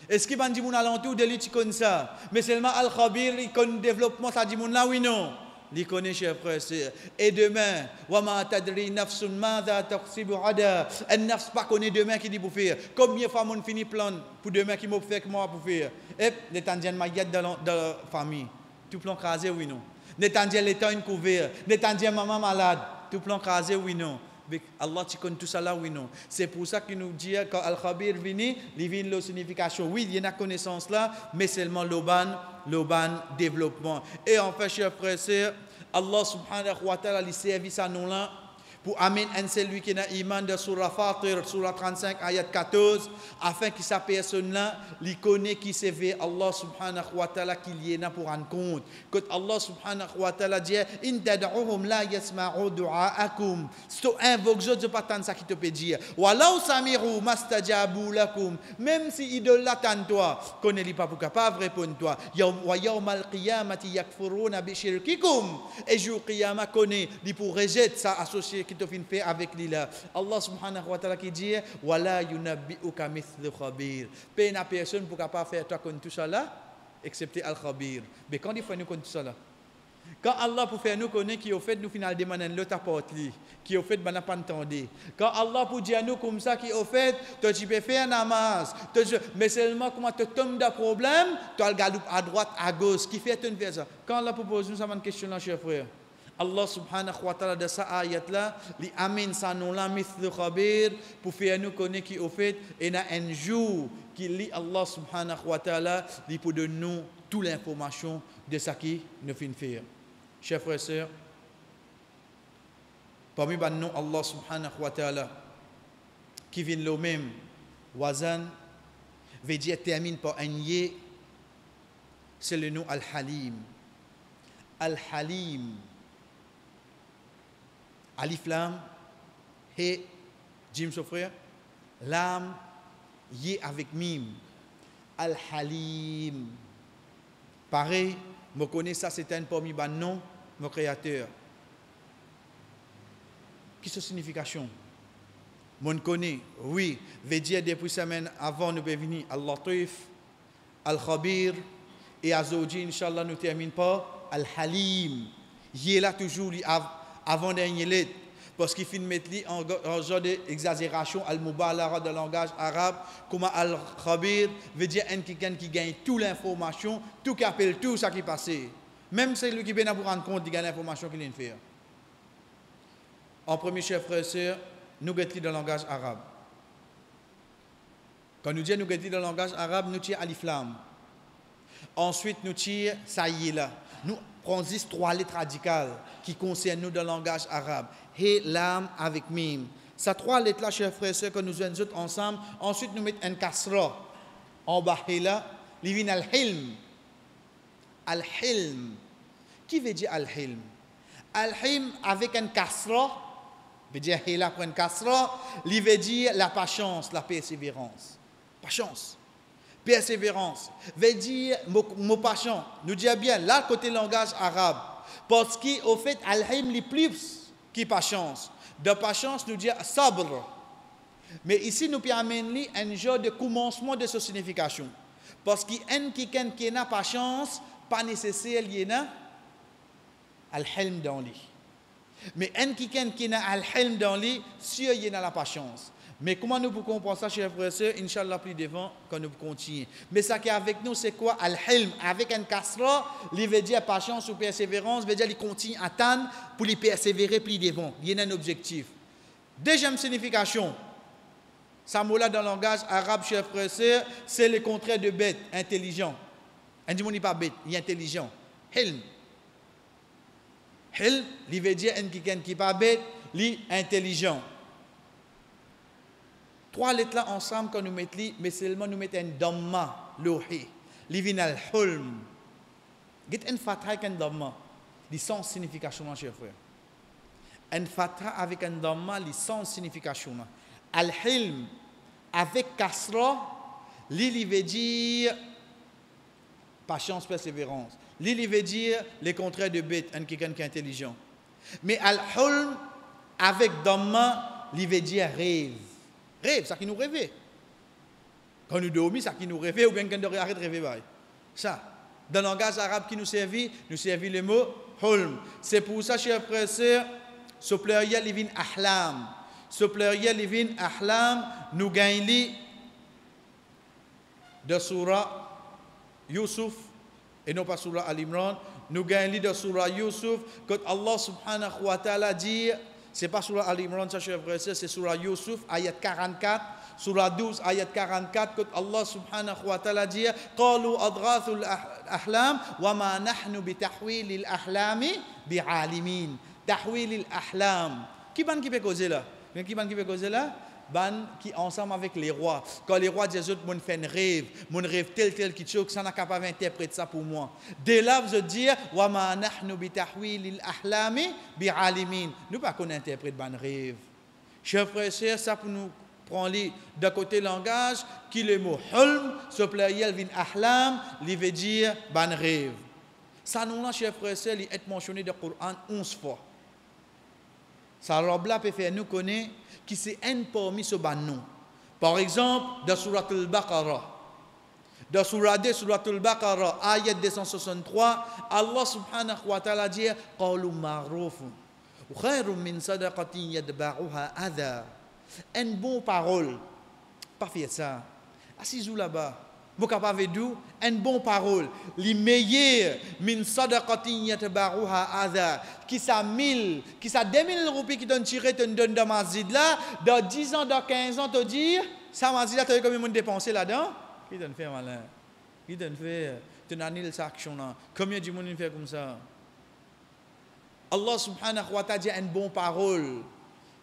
Est-ce qu'il va dire à l'entour de lui, tu connais ça? Mais seulement Al-Khabir, il connaît le développement, ça dit là, oui, non. Il connaît, chers frères et sœurs. Et demain, wa ma tadri nafsun madha taksibu ada. Un nafs pas connaît demain qui dit pour faire. Combien de fois on finit plan pour demain qui m'a fait que moi pour faire. Et les tandiens maillette dans la famille. Tout plan crasé, oui, non. Les tandiens l'état une couvert. Les tandiens maman malade. Tout plan crasé, oui, non. Mais Allah, tu connais tout ça là, oui, non. C'est pour ça qu'il nous dit, quand Al-Khabir vient, il vient la signification. Oui, il y a une connaissance là, mais seulement l'oban développement. Et en fait, chers frères et sœurs, Allah subhanahu wa ta'ala, il service à nous là, pour amener un celui qui a iman de surah Fatir, surah 35, ayat 14, afin que sa personne-là, il connaît qui c'est vers Allah subhanahu wa ta'ala qu'il y en a pour rendre compte. Quand Allah subhanahu wa ta'ala dit, in tad'uhum la yasma'u du'aakum. Si tu invoques, je ne pas tant ça qui te peut dire. Walau samiru mastajabu lakum. Même si idole l'attend toi, connais-les pas pour capable répondre toi. Wa yawmal qiyamati yakfuruna bi shirkikum. Et jour qiyamah connaît, il pour rejeter ça associé qui te fin fait avec lui là. Allah subhanahu wa ta'ala qui dit, wala yunabbi'uka mithlu khabir. Peine à personne pour capable faire toi comme tout ça là, excepté al-khabir. Mais quand il fait nous comme tout ça là, quand Allah pour faire nous connaître qui au fait nous final demander l'autre apporte lui, qui au fait n'a pas entendu. Quand Allah pour dire nous comme ça qui au fait, tu peux faire namaz, mais seulement comment tu tombes d'un problème, tu as le galoup à droite, à gauche, qui fait une faire ça. Quand Allah propose nous ça une question là, cher frère. Allah subhanahu wa ta'ala de sa ayat là, li amène sa nom là mithlu khabir pour faire nous connaître qui au fait et na un jour qui lit Allah subhanahu wa ta'ala li pour donner nous toute l'information de ce qui nous fait faire. Chers frères et sœurs, parmi les noms Allah subhanahu wa ta'ala qui vient le même wazan veut dire termine par un yé, c'est le nom Al-Halim. Al-Halim. Alif lam, he, Jim son frère, lam, yé avec mim. Al-Halim. Pareil, je connais ça, c'est un parmi les noms, mon créateur. Qu'est-ce que la signification? Je connais, oui, veut dire depuis semaine avant nous venir Al-Latif, Al-Khabir, et Azawji, Inch'Allah, nous termine par Al-Halim. Il est là toujours avant dernier lettre. Parce qu'il finit mettre en genre d'exagération, al-mubalara de langage arabe, comme al-khabir veut dire un quelqu'un qui gagne toute l'information, tout qui appelle tout ça qui passe. Même celui qui vient pour rendre compte, il gagne l'information qu'il vient de faire. En premier, chers frères et sœurs, nous guettons dans le langage arabe. Quand nous disons nous guettons dans le langage arabe, nous tirons alif lam. Ensuite, nous tirons ça y est là. Nous prenons 3 lettres radicales qui concernent nous dans le langage arabe. He, lam avec mim. Ces 3 lettres-là, chers frères et sœurs, que nous avons ensemble. Ensuite, nous mettons un kasra. En bas, he là, il vient al-hilm. Al-hilm. Qui veut dire al-hilm? Al-hilm avec un kasra, veut dire he là pour un kasra, il veut dire la patience, la persévérance. Patience. Persévérance veut dire mot patient. Nous disons bien là côté langage arabe parce qu'au fait al-hilm li plus qui patience. De patience nous dit sabr. Mais ici nous permettons un genre de commencement de sa signification. Parce qu'un qui n'a patience pas nécessaire il y a al-hilm dans lui. Mais un qui n'a al-hilm dans lui sûr il y a la patience. Mais comment nous pouvons comprendre ça, chers frères et sœurs, Inch'Allah, plus devant, quand nous continuons. Mais ça qui est avec nous, c'est quoi? Al-Hilm, avec un kasra, il veut dire patience ou persévérance, veut dire qu'il continue à attendre pour lui persévérer plus devant. Il y a un objectif. Deuxième signification, ça mot-là dans le langage arabe, chers frères et sœurs, c'est le contraire de bête, intelligent. Un dit, n'est pas bête, il est intelligent. Hilm. Hilm, il veut dire un qui n'est pas bête, il est intelligent. 3 lettres là ensemble quand nous mettons, mais seulement nous mettons un damma, louhi, livin al-hulm. Get un fatha avec un damma, les sans signification, mon cher frère. Un fatha avec un damma, les sans signification. Al-hilm avec kasra, il veut dire patience, persévérance. Il veut dire le contraire de bête, un quelqu'un qui est intelligent. Mais al-hulm avec damma, il veut dire rêve. Rêve, ça qui nous rêve. Quand nous dormons, ça qui nous rêve, ou bien quand nous arrêtons de rêver. Ça, dans le langage arabe qui nous servit le mot hulm. C'est pour ça, chers frères et sœurs, ce pluriel, il vient ahlam. Ce pluriel, il vient ahlam, nous gagnons de surah Yusuf, et non pas surah Al-Imran, nous gagnons de surah Yusuf, quand Allah subhanahu wa ta'ala dit, c'est pas surah Al-Imran, ça, chers frères et sœurs, c'est surah Yusuf, ayat 44, surah 12, ayat 44, quand Allah subhanahu wa ta'ala dit, qalu adghathul ahlam, wa ma nahnu bi tahwilil ahlami bi alimin. Tahwilil ahlam. Qui peut causer là? Qui peut causer là? Ban qui ensemble avec les rois. Quand les rois disent autres, mon fait un rêve, mon rêve tel qui chose, ça n'a capable d'interpréter ça pour moi. Dès là, vous dire, wa ma nahnu bi tahwil al ahlami bi alimin. Nous pas qu'on interprète ban rêve. Chers frères et sœurs, ça pour nous prendre d'un côté langage, qui le mot hulm, ce pluriel vin ahlam, il veut dire ban rêve. Ça nous là, chers frères et sœurs, il est mentionné dans le Coran 11 fois. Ça là peut faire nous connaître qui c'est un parmi ce ban nom. Par exemple, dans Surat al-Baqarah, dans Surat 2, Surat al-Baqarah, ayat 263, Allah subhanahu wa ta'ala dit Qalu ma'rufun wa khairun min sadaqatin yadba'uha adha. Une bonne parole, pas faire ça. Assisez-vous là-bas. Vous capable de dire une bonne parole, les meilleurs min sadaqatin yatba'uha adha, qui ça 1000, qui ça 2000 roupies qui donne tirer te donne dans masjid là, dans 10 ans, dans 15 ans te dire ça masjid là tu as combien de dépenser là-dedans? Qui donne faire malin? Qui donne faire tu annule cette action là? Combien de monde fait comme ça? Allah subhanahu wa ta'ala dit une bonne parole.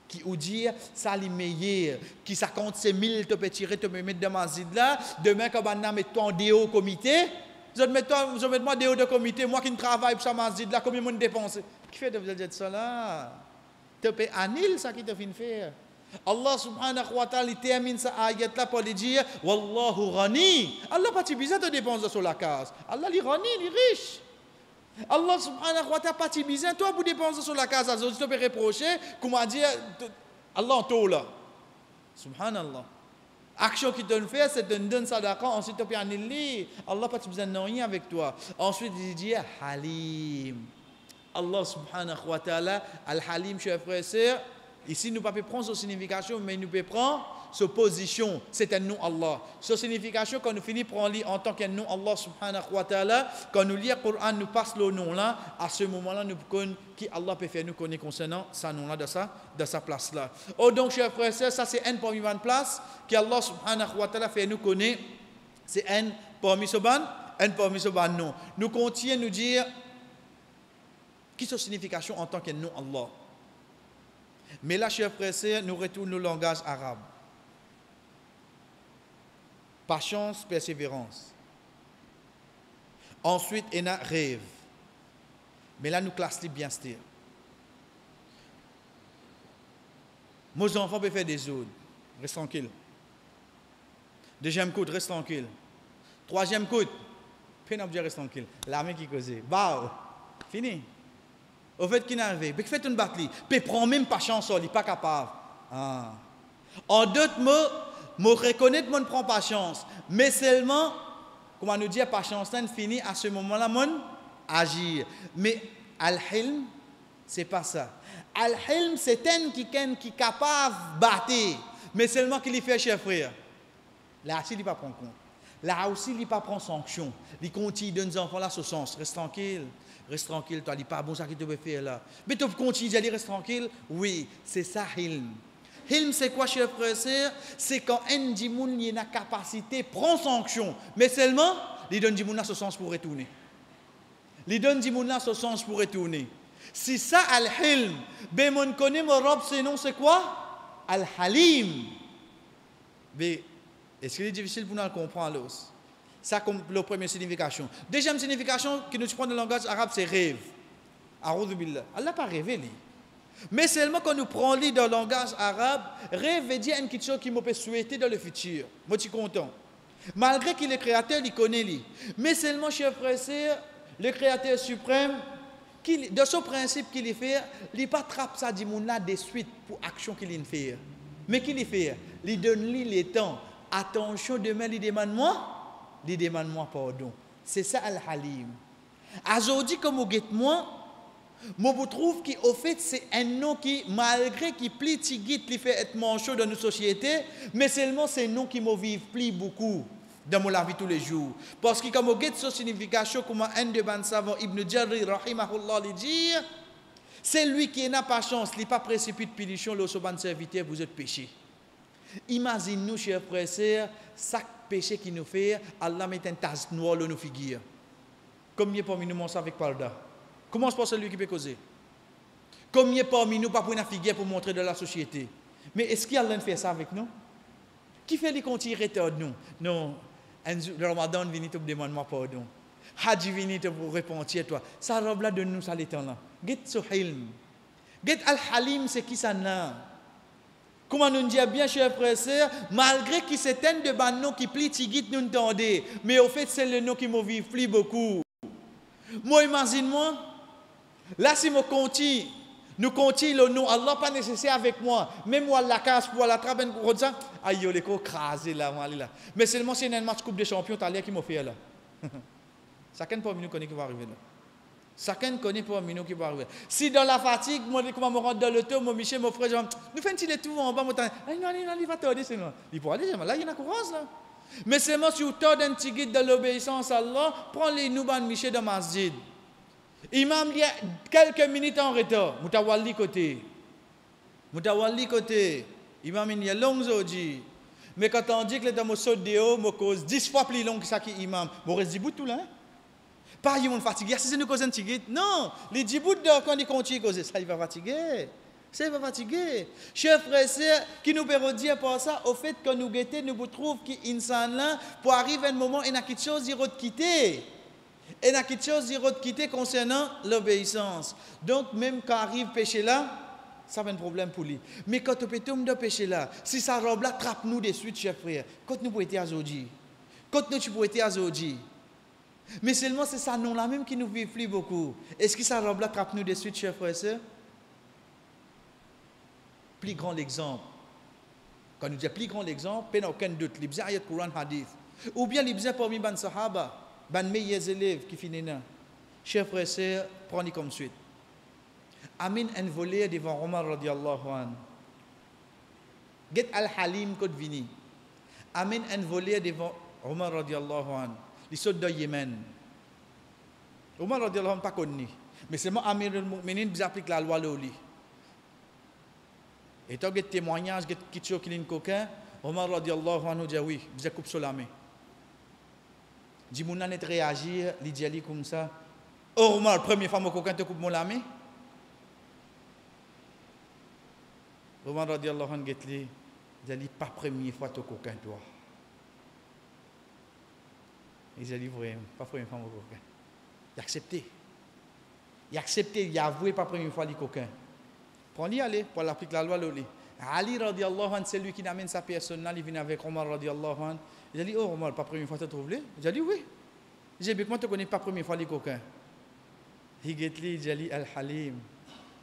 Qui ou dire ça les meilleurs qui ça compte ces 1000 te peut tirer te mettre dans masjid là demain quand on met toi en déo comité je mets moi déo de comité moi qui ne travaille pour ça masjid là combien de dépenses qui fait de vous dire ça là te peut annuler ça qui te fin faire Allah subhanahu wa ta'ala termine sa ayat là pour dire wallahu ghani Allah pas besoin de dépenser sur la case Allah il ghani il riche Allah subhanahu wa ta'ala pas besoin toi pour dépenser sur la case tu peux reprocher comment dire Allah en tout là subhanallah action qui te fait c'est de donner sadaqa ensuite tu peux annuler Allah pas besoin de rien avec toi ensuite il dit halim Allah subhanahu wa ta'ala al-halim chers frères et sœurs ici nous ne pouvons pas prendre sa signification mais nous pouvons prendre sa position c'est un nom Allah sa signification quand nous finissons par lire en tant qu'un nom Allah subhanahu wa ta'ala quand nous lisons le Coran nous passe le nom là à ce moment là nous connaissons qui Allah peut faire nous connaître concernant ce nom là de sa place là oh donc chers frères et sœurs ça c'est un parmi une place qui Allah subhanahu wa ta'ala fait nous connaître c'est un parmi ce ban nom nous continuons nous dire qui est sa signification en tant qu'un nom Allah. Mais là, chers frères et sœurs, nous retournons au langage arabe. Patience, persévérance. Ensuite, il y a rêve. Mais là, nous classons bien sûr. Mes enfants peuvent faire des autres. Reste tranquille. Deuxième coup, reste tranquille. Troisième coup, reste tranquille. La main qui cause. Bah, fini. Au fait qu'il n'arrive, il fait une bataille, il prend même pas chance, il n'est pas capable. Ah. En d'autres mots, je reconnais que je ne prends pas chance, mais seulement, comment nous dire, pas chance, fini à ce moment-là, je agir. Mais al-hilm, ce n'est pas ça. Al-hilm, c'est un qui est capable de battre, mais seulement qu'il fait chef frère. Là aussi, il ne pas prendre compte. Là aussi, il ne pas prendre sanction. Il continue de nos enfants là ce sens. Reste tranquille. Reste tranquille, toi, il n'est pas bon ça que tu peux faire là. Mais tu continues d'aller, reste tranquille. Oui, c'est ça, Hilm. Hilm, c'est quoi, chers frères et sœurs? C'est quand un dimoun a la capacité, prend sanction, mais seulement, il donne dimoun ce sens pour retourner. Il donne dimoun ce sens pour retourner. C'est ça, Al-Hilm. Ben, mon connaît, mon robe, c'est non, c'est quoi? Al-Halim. Mais, est-ce qu'il est difficile pour nous de comprendre là? Ça comme la première signification. Deuxième signification que nous prenons dans le langage arabe, c'est rêve. A'udhu billah. Allah n'a pas rêvé. Mais seulement quand nous prenons dans le langage arabe, rêve veut dire une chose qui me peut souhaiter dans le futur. Moi, je suis content. Malgré qu'il est créateur, il connaît lui. Mais seulement, chers frères et sœurs, le créateur suprême, de ce principe qu'il fait, il ne pas trappe ça du monde là de suite pour action qu'il fait. Mais qu'il fait, il donne lui le temps. Attention, demain, il demande-moi. Il demande-moi pardon. C'est ça Al-Halim. Aujourd'hui, comme vous dites moi, je trouve qu'au fait, c'est un nom qui, malgré qu'il plie tigit, il fait être manchot dans nos sociétés, mais seulement c'est un nom qui me vive plus beaucoup dans mon vie tous les jours. Parce que comme vous dites sa signification, comme un de ban savant, Ibn Jarri, rahimahullah, il dit, c'est lui qui n'a pas chance, il n'est pas précipité de pénition, le soban serviteur, vous êtes péché. Imaginez-nous, chers frères et sœurs, chaque péché qui nous fait, Allah met un tasse noir dans nos figures. Combien parmi nous mangent avec Palda? Comment se passe celui qui peut causer? Combien parmi nous pas pour une figure pour montrer de la société? Mais est-ce qu'il y a l'un fait ça avec nous? Qui fait les continuer retard nous? Non. Le Ramadan vient te demander pardon. Hadji vient te pour repentir toi. Ça robe là de nous ça l'étant là. Get Suhailm. Get Al-Halim c'est qui ça là? Comment nous dit bien chers frères et sœurs, malgré qu'il s'éteigne de ban nous qui plie tigit nous entendez, mais au fait c'est le nom qui me vivent plus beaucoup. Moi imagine-moi là si moi continue nous continue le nom Allah pas nécessaire avec moi, même moi la casse pour la traben pour ça, aïe les co crasé là là. Mais seulement c'est un match Coupe des Champions t'as l'air qui m'a fait là. Chacun pas nous connaît qui va arriver là. Chacun connaît pas un qui va arriver. Si dans la fatigue, moi, comment me rendre dans le tour, mon Michel, mon frère, nous faisons un petit détour en bas, il va tarder, c'est non. Il pourra aller, là, il y a une courage, là. Mais seulement si vous tordez un petit guide de l'obéissance à Allah, prenez nous, ban Michel, dans masjid. Imam, il y a quelques minutes en retard. Moutawali côté. Imam, il y a long aujourd'hui. Mais quand on dit que les dames sautent de haut, me cause 10 fois plus long que ça qui imam. Bon, reste du bout tout là, hein? Pas ils vont fatiguer, si c'est nous cause un tigit. Non, les 10 bouts d'heure quand ils continuent causer, ça il va fatiguer. Ça il va fatiguer. Chers frères et sœurs, qui nous peut dire par ça, au fait que nous guettons, nous trouvons qu'insan là, pour arriver à un moment, il y a quelque chose de quitter. Il y a quelque chose de quitter concernant l'obéissance. Donc même quand arrive péché là, ça va un problème pour lui. Mais quand tu peux tomber de péché là, si ça robe là, trappe nous de suite, chers frères. Quand nous pouvons être azodi. Quand nous pouvons être azodi. Mais seulement c'est ça non là même qui nous vit plus beaucoup. Est-ce que ça robe là trappe nous de suite, chers frères et sœurs? Plus grand l'exemple. Quand nous disons plus grand l'exemple, il n'y a aucun doute. Il y a ayat Coran hadith. Ou bien il y a parmi les sahaba, les meilleurs élèves qui finissent là. Chers frères et sœurs, prenez comme suite. Amin un volé devant Omar radiallahu anhu. Get al-Halim kod vini. Amin un volé devant Omar radiallahu anhu. Il saute de Yémen. Omar radiallahu anhu pas connu. Mais c'est moi Amir al-Mu'minin qui applique la loi Loli. Et tu as des témoignages, des kitcho qui l'ont coquin. Omar radiallahu anhu dit oui, vous avez coupé sur la main. Dit mon net réagir, il dit comme ça. Oh Omar, première fois mon coquin te coupe mon la main. Omar radiallahu anhu dit pas première fois ton coquin toi. Il a dit vraiment, pas première fois mon coquin. Il a accepté. Il a avoué pas première fois les coquins. Prends-y aller pour l'appliquer la loi Loli. Ali radiallahu anhu, c'est lui qui amène sa personne là, il vient avec Omar radiallahu anhu. Il a dit, oh Omar, pas première fois tu trouves les? Il a dit oui. Il a dit, comment tu connais pas première fois les coquins? Il a dit, Al-Halim.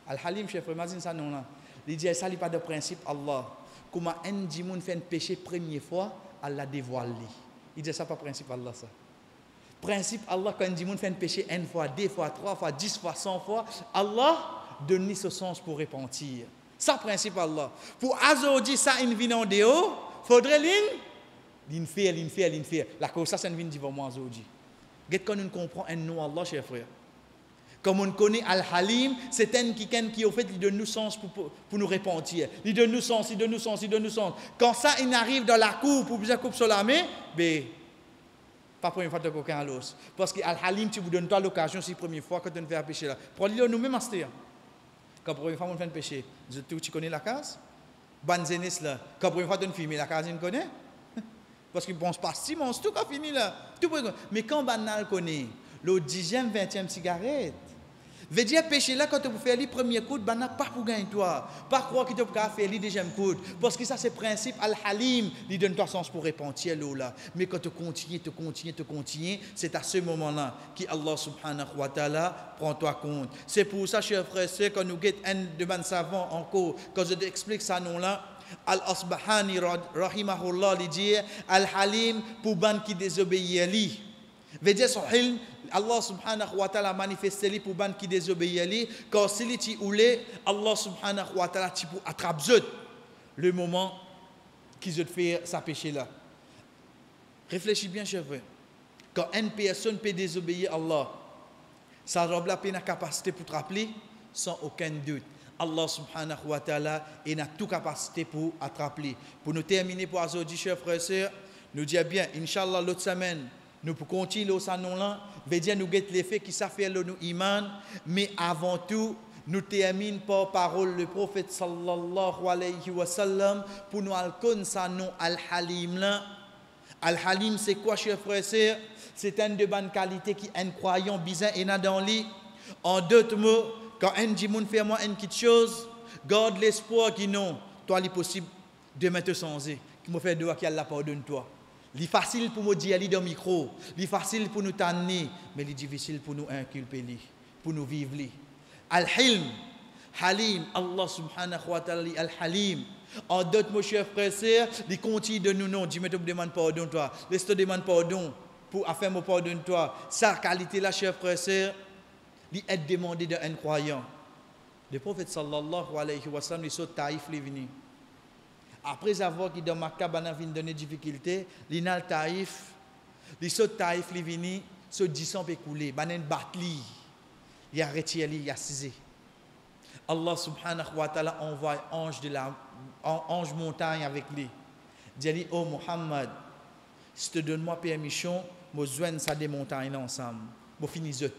Al-Halim, chef, imagine ça non là. Il dit, ça n'est pas de principe Allah. Comment un dimoun fait un péché première fois, Allah dévoile. Il dit, ça pas principe Allah ça. Principe Allah, quand un dimoun fait un péché une fois, 2 fois, 3 fois, 10 fois, 100 fois, Allah donne ce sens pour repentir. Ça principe Allah. Pour Azodi, ça une vine en dehors, faudrait l'infaire. La cause ça c'est une vine devant moi Azodi. Quand on comprend un nom Allah, chers frères. Comme on connaît Al-Halim, c'est un qui au fait il donne nous sens pour nous repentir. Il donne nous sens. Quand ça il arrive dans la cour pour bien couper sur la main, ben pas première fois de coquin à l'os. Parce que Al-Halim tu vous donne pas l'occasion si première fois quand on fait un péché là. Prenez-le nous-mêmes astéa. Quand première fois on fait un péché, tu connais la case? Banzenis là. Quand première fois on filme la case, il connaît? Parce qu'il pense pas si mon tout a fini là. Mais quand banal connaît le 10e, 20e cigarette. Veut dire péché là quand tu fais le premier coup, banal pas pour gagner toi. Pas croire que tu peux faire le deuxième coup parce que ça c'est principe Al-Halim, il donne toi sens pour repentir là. Mais quand tu continues, c'est à ce moment-là qu'Allah subhanahu wa ta'ala prend toi compte. C'est pour ça chers frères, c'est quand nous guette un de ban savant encore quand je t'explique ça non là. Al-Asbahani rahimahullah il dit Al-Halim pour ban qui désobéit à lui. Veut dire son hilm Allah subhanahu wa ta'ala manifesté li pour ban qui désobéit à lui quand s'il ti oulé Allah subhanahu wa ta'ala ti pour attrape zot le moment qui zot fait sa péché là. Réfléchis bien chers frères. Quand une personne peut désobéir à Allah, ça robe la peine capacité pour te rappeler sans aucun doute. Allah subhanahu wa ta'ala a toute capacité pour attraper. Pour nous terminer pour aujourd'hui chers frères et sœurs, nous dire bien inshallah l'autre semaine nous pour continuer au sanon là, veut dire nous get l'effet qui ça fait nous iman, mais avant tout nous terminons par parole le prophète sallallahu alayhi wa sallam pour nous connaître ça nom Al-Halim là. Al-Halim c'est quoi chers frères et sœurs? C'est une de bonnes qualités qui est croyant bizarre et n'a dans lui. En d'autres mots, quand un dit moun fait moi une petite chose, garde l'espoir qui non, toi il est possible de mettre changer, qui me fait devoir qui Allah pardonne toi. Il est facile pour me dire dans le micro, il est facile pour nous tanner, mais il est difficile pour nous inculper, pour nous vivre. Al-Hilm, Halim, Allah subhanahu wa ta'ala, Al-Halim. En d'autres mots, chers frères et sœurs, il continue de nous non, dis-moi, tu me demandes pardon toi, laisse te demander pardon pour afin me pardonne toi. Sa qualité-là, chers frères et sœurs, il est demandé d'un croyant. Le prophète sallallahu alayhi wa sallam, il saute Taïf, il est venu. Après avoir qui dans Makkah, il a donné des difficultés, il a Taïf, il saute Taïf, il est venu, ce 10 ans peut couler, il a battu, il a retiré, il a cisé. Allah subhanahu wa ta'ala envoie ange montagne avec lui. Il dit, oh Muhammad, si tu donnes moi permission, je joins ça des montagnes ensemble. Je finis zut.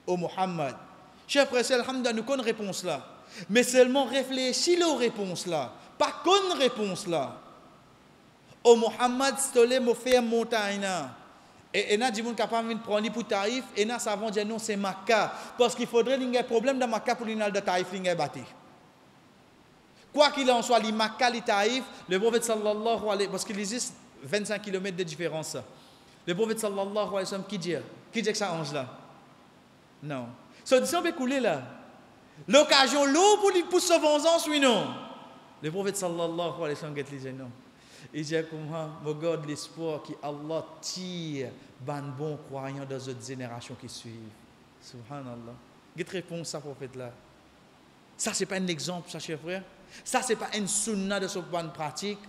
Oh Muhammad, chers frères et sœurs, alhamdoulilah, nous connaissons réponse là. Mais seulement réfléchis aux réponses là. Pas qu'on réponse là. Oh Muhammad, si tu veux me faire montagne là. Et il y a des gens qui sont prendre pour Taïf, et il y a des gens qui disent non, c'est Makkah. Parce qu'il faudrait qu'il y ait un problème dans Makkah pour l'île de Taïf, il y ait battu. Quoi qu'il en soit, les Makkah, les Taïf, le prophète sallallahu alayhi wa sallam, parce qu'il existe 25 km de différence. Le prophète sallallahu alayhi wa sallam, qui dit que ça ange là? Non. Ça dit, on peut couler là. L'occasion, l'eau pour sauver vengeance, oui, non. Le prophète sallallahu alayhi wa sallam, dit non. Il dit comment regarde l'espoir qui Allah tire ban bon croyants dans d'autres générations qui suivent. Subhanallah. Quelle réponse ça prophète là? Ça c'est pas un exemple, ça chers frères. Ça c'est pas une sunna de ce bonne pratique.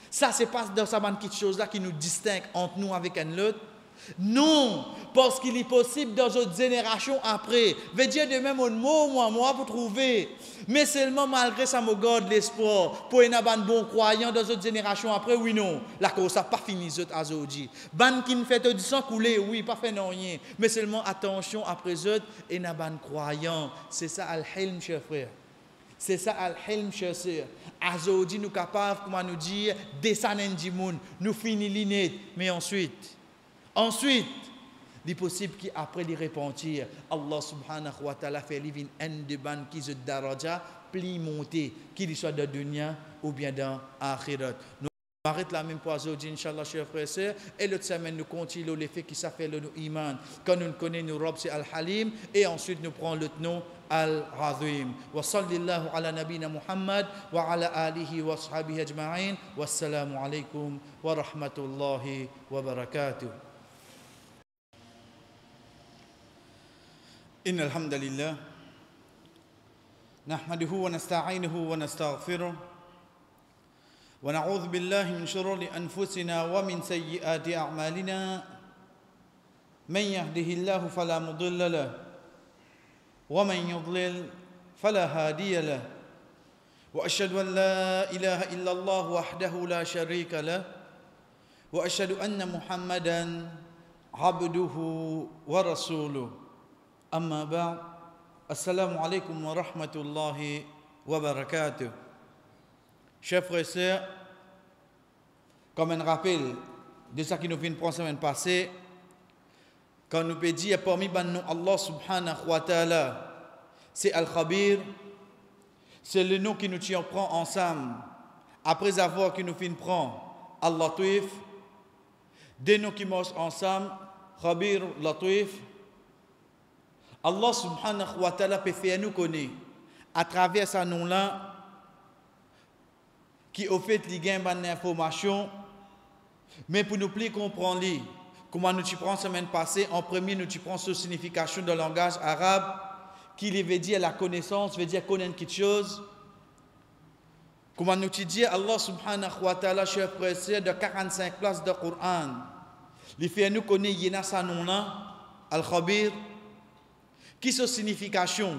Ça c'est pas dans sa bonne petite chose là qui nous distingue entre nous avec un autre. Non, parce qu'il est possible dans d'autres générations après. Veut dire de même un mot moi pour trouver. Mais seulement malgré ça me garde l'espoir pour une bon croyant dans d'autres générations après, oui non. La cause n'a pas fini aujourd'hui. Ban qui ne fait du sang couler, oui, pas fait non rien. Mais seulement attention après eux, et n'a ban croyant. C'est ça al-hilm, chers frères. C'est ça al-hilm, chers sœurs. Aujourd'hui nous capables, comment nous dire, descendre du monde, nous finir l'inet, mais ensuite, il est possible qu'après les repentir, Allah subhanahu wa ta'ala fait vivre un de ban qui se daraja, pli monter, qu'il soit dans dunya ou bien dans akhirat. Nous arrêtons la même fois aujourd'hui, Inch'Allah, chers frères et sœurs, et l'autre semaine, nous continuons l'effet qui s'appelle le iman. Quand nous connaissons nos robes, c'est Al-Halim, et ensuite nous prenons le nom Al-Azim. Wa sallallahu ala nabina Muhammad, wa ala alihi wa sahbihi ajma'in, wassalamu alaykum wa rahmatullahi wa barakatuh. إن الحمد لله نحمده ونستعينه ونستغفره ونعوذ بالله من شرور أنفسنا ومن سيئات أعمالنا من يهده الله فلا مضل له ومن يضلل فلا هادي له وأشهد أن لا إله إلا الله وحده لا شريك له وأشهد أن محمدا عبده ورسوله أما بعد السلام عليكم ورحمة الله وبركاته. Chers frères et sœurs, comme un rappel de ce qui nous vient de la semaine passée, quand nous peut dire parmi nous Allah subhanahu wa ta'ala, c'est Al-Khabir, c'est le nom qui nous prend ensemble après avoir que nous finissons prendre Al-Latif, des noms qui marchent ensemble, Khabir, Latif. Allah subhanahu wa ta'ala peut faire nous connaître à travers ce nom-là qui au fait les gains d'informations, mais pour nous plus comprendre comment nous tu prends semaine passée, en premier nous tu prends sa signification dans le langage arabe qui veut dire la connaissance, veut dire connaître quelque chose. Comment nous tu dis Allah subhanahu wa ta'ala chers frères et sœurs de 45 places de Coran, il fait nous connaître yena sa nom-là Al-Khabir. Qui sont signification,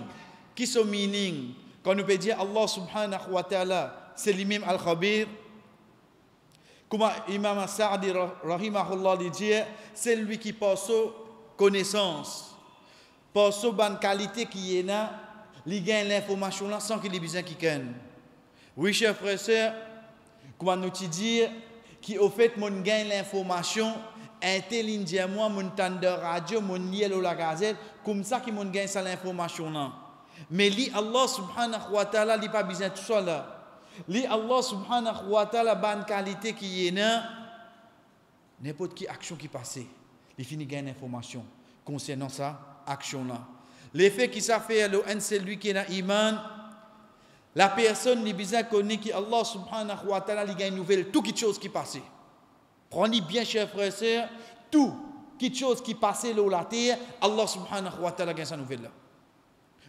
qui sont meaning, quand nous peut dire Allah subhanahu wa ta'ala, c'est lui-même Al-Khabir. Comme Imam Sa'di rahimahullah dit, c'est lui qui passe connaissance. par ce bonne qualité qui est là, il gagne l'information là sans qu'il ait besoin qu'il gagne. Oui, chers frères et sœurs, comment nous te dire qui au fait mon gagne l'information intelligemment mon temps de radio mon lire la gazette comme ça qui mon gagne ça l'information là. Mais li Allah subhanahu wa ta'ala li pas besoin tout ça là. Li Allah subhanahu wa ta'ala bonne qualité qui est là n'importe qui action qui passe, il finit gagne l'information concernant ça action là. L'effet qui ça fait c'est lui qui est dans iman. La personne qui besoin connaît que Allah subhanahu wa ta'ala il gagne une nouvelle tout quelque chose qui passe. Prenez bien chers frères et sœurs, tout quelque chose qui passe là la terre, Allah subhanahu wa ta'ala gagne sa nouvelle là.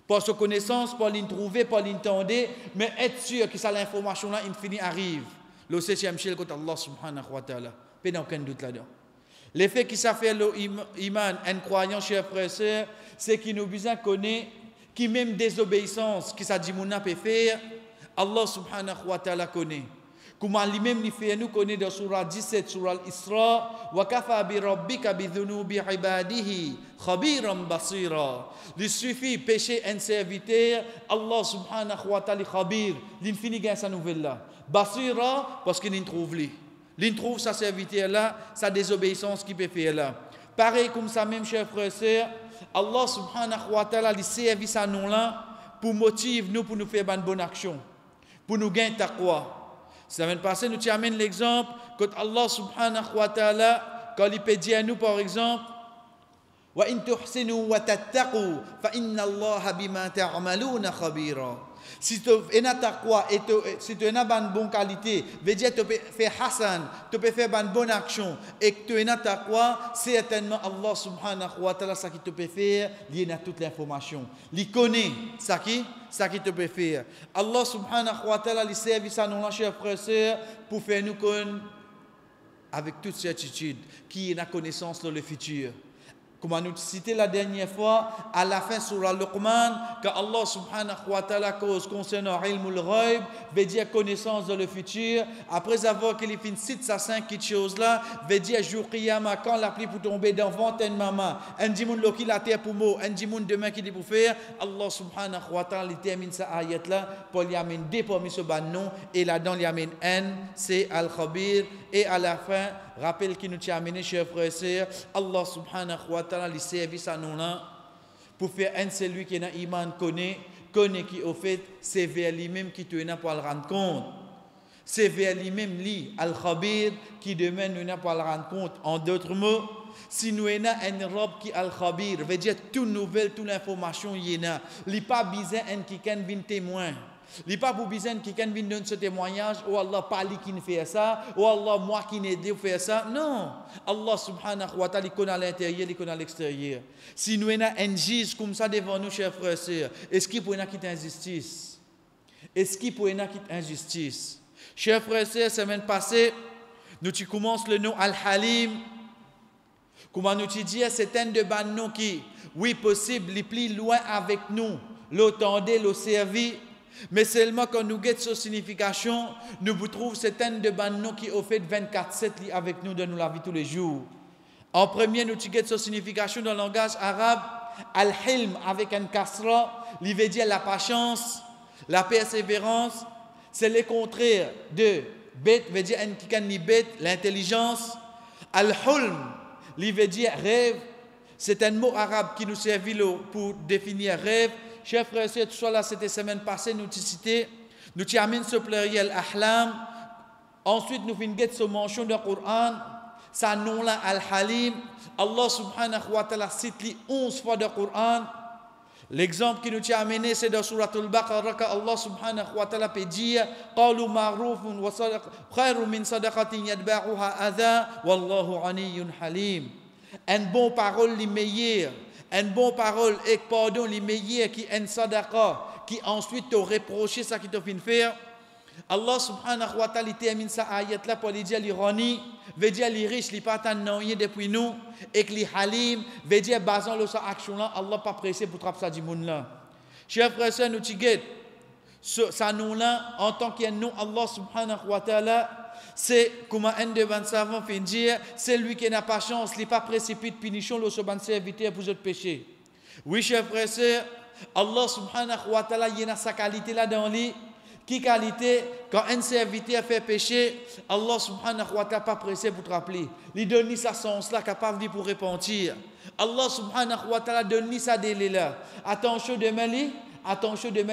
Par sa connaissance, par l'introuver, par l'entendre, mais être sûr que ça l'information là infini arrive. Le septième ciel côté Allah subhanahu wa ta'ala. Pas aucun doute là-dedans. L'effet qui ça fait l'iman, un croyant chers frères et sœurs, c'est qu'il nous besoin connaître qui même désobéissance qui ça dit mon peut faire, Allah subhanahu wa ta'ala connaît. Comment lui-même il fait nous connaît dans surah 17 surah Al-Isra wa kafa bi rabbika bi dhunubi ibadihi khabiran basira. Il suffit pécher un serviteur, Allah subhanahu wa ta'ala khabir, l'infini gagne sa nouvelle là. Basira parce qu'il trouve lui. Il trouve sa serviteur là, sa désobéissance qui peut faire là. Pareil comme ça même chers frères et sœurs, Allah subhanahu wa ta'ala il servi sa nom là pour motiver nous pour nous faire une bonne action, pour nous gagner taqwa. Ça vient de passer, nous t'amène l'exemple quand Allah subhanahu wa ta'ala, quand il peut dire à nous par exemple, wa in tuhsinu wa tattaqu fa inna Allah bima ta'maluna khabira. Si tu as taqwa et si tu as une bonne qualité, veut dire que tu peux faire hasan, tu peux faire une bonne action et que tu as taqwa, certainement Allah subhanahu wa ta'ala ça qui te peut faire, il a toute l'information. Il connaît ça qui te peut faire. Allah subhanahu wa ta'ala il servi ça nous chers frères et sœurs pour faire nous connaître avec toute certitude qui est la connaissance dans le futur. Comme on nous cité la dernière fois, à la fin sur Al-Luqman, que Allah subhanahu wa ta'ala cause concernant ilmul ghaib, veut dire connaissance de le futur. Après avoir qu'il fin cite ça 5 choses là, veut dire jour qiyama, quand la pluie pour tomber dans ventre de maman, un dimoun lo qui la terre pour mot, un dimoun demain qui dit pour faire, Allah subhanahu wa ta'ala termine sa ayat là, pour y amener des parmi ce ban nom, et là-dedans il y amène N, c'est Al-Khabir, et à la fin, rappel qui nous tient amené, chers frères et sœurs, Allah subhanahu wa ta'ala, les services à nous là, pour faire un celui qui est dans l'iman connaît qui au fait, c'est vers lui-même qui te n'a pas le rendre compte. C'est vers lui-même, lui, Al-Khabir, qui demain nous n'a pas le rendre compte. En d'autres mots, si nous avons un robe qui Al-Khabir, veut dire toute nouvelle, toute l'information, il y a. Il n'y a pas besoin d'un qui vient témoin. Il n'y a pas besoin de quelqu'un qui donne ce témoignage, oh Allah, pas lui qui fait ça, oh Allah, moi qui n'ai aidé à faire ça. Non. Allah subhanahu wa ta'ala, il connaît à l'intérieur, il connaît à l'extérieur. Si nous avons un juge comme ça devant nous, chers frères et sœurs, est-ce qu'il pourrait quitter injustice? Est-ce qu'il pourrait quitter injustice? Chers frères et sœurs, semaine passée, nous commençons le nom Al-Halim. Comment nous dit, c'est un de ban noms qui, oui, possible, les plus loin avec nous, l'attendez, le servir. Mais seulement quand nous guettons sa signification, nous vous trouvons certaines de ban noms qui ont fait 24/7 avec nous dans la vie tous les jours. En premier, nous guettons sa signification dans le langage arabe, al-hilm avec un kasra, il veut dire la patience, la persévérance, c'est le contraire de bet, veut dire l'intelligence, al-hulm, il veut dire rêve, c'est un mot arabe qui nous servit pour définir rêve. Chers frères et sœurs, tout ça là, c'était semaine passée, nous t'y cité, nous t'y amène ce pluriel ahlam. Ensuite, nous finissons ce mention du Coran, ça nom là al-Halim. Allah subhanahu wa ta'ala cite 11 fois du Coran. L'exemple qui nous t'y amené, c'est dans Surat Al-Baqarah, que Allah subhanahu wa ta'ala peut dire qalu ma'rufun wa khairu min sadaqatin yatba'uha adha wallahu ghaniyyun halim. Une bonne parole les meilleure. Une bonne parole et pardon les meilleurs qui en sadaqa qui ensuite te reproché ça qui te fait faire. Allah subhanahu wa ta'ala termine sa ayat là pour dire l'ironie, veut dire les riches les pas tant depuis nous et que les halim veut dire basant sur sa action là Allah pas pressé pour trapper ça du monde là. Chers frères et sœurs, nous tiguet ça nom là en tant qu'un nom Allah subhanahu wa ta'ala. C'est comme un de vos savants fait dire, c'est lui qui n'a pas chance, il n'est pas précipité punition le ban serviteur pour votre péché. Oui, chers frères et sœurs, Allah subhanahu wa ta'ala, il y a sa qualité là dans lui. Qui qualité, quand un serviteur fait péché, Allah subhanahu wa ta'ala pas pressé pour te rappeler. Il donne sa sens là, capable de pour repentir. Allah subhanahu wa ta'ala donne sa délai là. Attention demain,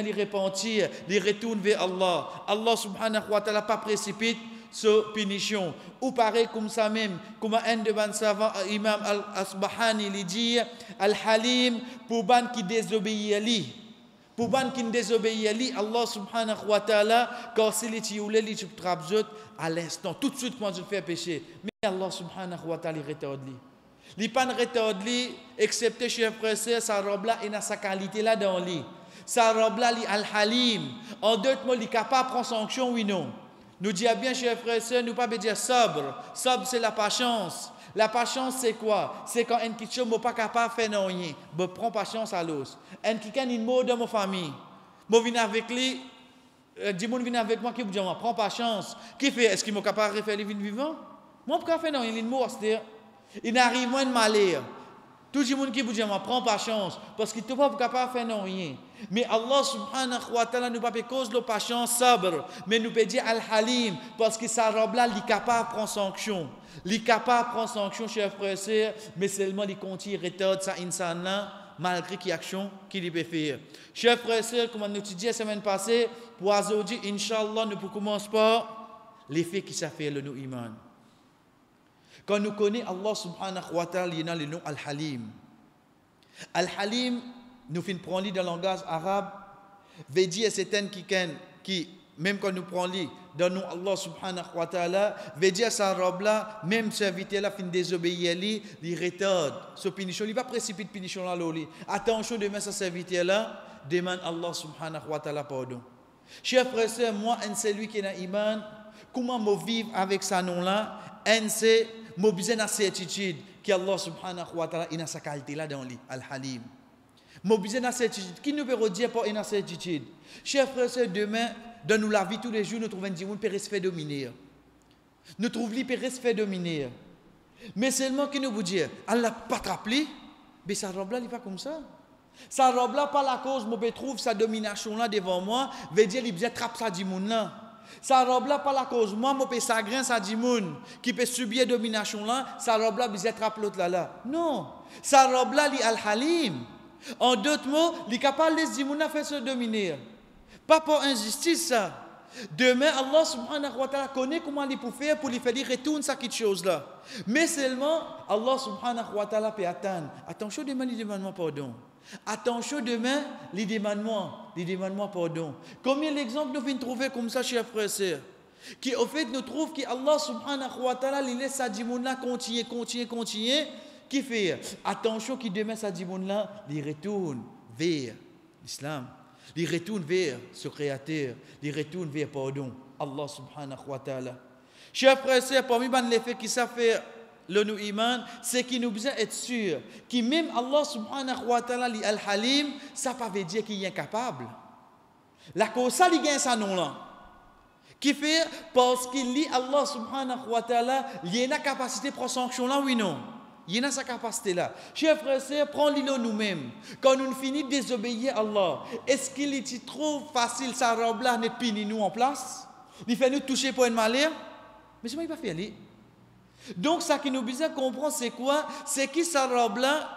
il repentir, il retourne vers Allah. Allah subhanahu wa ta'ala pas précipite sur punition. Ou pareil comme ça même, comme un de ban savant, Imam Al-Asbahani, il dit, Al-Halim, pour ban qui désobéit à lui. Pour ban qui désobéit à lui, Allah subhanahu wa ta'ala, quand il est youlé, il est trapzot à l'instant, tout de suite quand il fait péché. Mais Allah subhanahu wa ta'ala, il retarde lui. Il pas retarde lui, excepté chez frère, sa robe là, il a sa qualité là dans lui. Sa robe là, il Al-Halim. En d'autres mots, il est capable de prendre sanction, oui, non. Nous disons bien, chers frères et sœurs, nous ne pouvons pas dire sobre. Sobre, c'est la patience. La patience, c'est quoi? C'est quand un petit chose n'est pas capable de faire rien. Je prends patience à l'os. Un qui a une mot dans ma famille. Je viens avec lui. Dis-moi, viens avec moi, qui vous dit, prends patience. Qui fait? Est-ce qu'il est capable de faire les vies vivants? Moi, je ne peux pas faire rien. Il est mort, c'est-à-dire, il n'arrive moins de malheur. Tout le monde qui vous dit, prends patience. Parce qu'il n'est pas capable de faire rien. Mais Allah subhanahu wa ta'ala nous pas cause de patience sabre, mais nous peut dire al-halim parce que sa robe là, il est capable de prendre sanction. Il est capable de prendre sanction, chers frères et sœurs, mais seulement il continue retarde ça insan là malgré qu'il y a action qu'il peut faire. Chers frères et sœurs, comme nous dit la semaine passée, pour aujourd'hui inchallah nous commencer par l'effet qui ça fait le nous iman. Quand nous connaissons Allah subhanahu wa ta'ala, il y a le nom al-halim. Al-halim nous finissons prendre dans le langage arabe, veut dire c'est un qui, même quand nous prenons dans le nom Allah subhanahu wa ta'ala, veut dire sa robe là, même serviteur là, fin désobéir à lui, il retarde. Ce punition, il va précipiter punition là, l'oli. Attention, demain, ce serviteur là, demande Allah subhanahu wa ta'ala pardon. Chers frères et sœurs, moi, c'est lui qui est dans l'iman, comment me vivre avec ce nom là, c'est mon besoin de certitude qu'Allah subhanahu wa ta'ala, il a sa qualité là dans lui, al-halim. Mobiliser la certitude. Qui nous peut dire pour une certitude? Chers frères et sœurs, demain, dans nous la vie tous les jours, nous trouvons un dimanche qui peut se faire dominer. Nous trouvons lui peut se faire dominer. Mais seulement qui nous vous dire, Allah pas te rappeler, mais sa robe là, il n'est pas comme ça. Sa robe là, pas la cause, je trouve sa domination là devant moi, veut dire qu'il trappe ça dimanche là. Sa robe là, pas la cause, moi, je peux s'agrin ça dimanche, qui peut subir domination là, sa robe là, il trappe l'autre là. Non. Sa robe là, il est al-halim. En d'autres mots, il est capable de dire faire se dominer. Pas pour injustice ça. Demain, Allah subhanahu wa ta'ala connaît comment il peut faire pour lui faire dire retourne ça quelque chose là. Mais seulement, Allah subhanahu wa ta'ala peut attendre. Attention demain, il demande pardon. Attention demain, il demande pardon. Combien d'exemples nous venons trouver comme ça, chers frères et sœurs? Qui au fait nous trouve qu'Allah subhanahu wa ta'ala il laisse sa dimouna continuer. Qui fait? Attention qui demain sa dimoun là, il retourne vers l'islam. Il retourne vers ce créateur. Il retourne vers pardon. Allah subhanahu wa ta'ala. Chers frères et sœurs, parmi les faits qui ça fait le nous iman, c'est qu'il nous besoin être sûr que même Allah subhanahu wa ta'ala, al-halim, ça ne veut pas dire qu'il est incapable. La cause ça, il gagne sa nom là. Qui fait? Parce qu'il lit Allah subhanahu wa ta'ala, il y a une capacité de prendre sanction là, oui non? Il y a sa capacité là. Chers frères et sœurs, prenons-le nous-mêmes. Quand nous finissons de désobéir à Allah, est-ce qu'il est trop facile, sa robe là, de punir nous en place? Il fait nous toucher pour un malheur? Mais c'est moi qui ne pas faire. Donc, ça qui nous besoin comprendre, c'est quoi? C'est que sa robe là,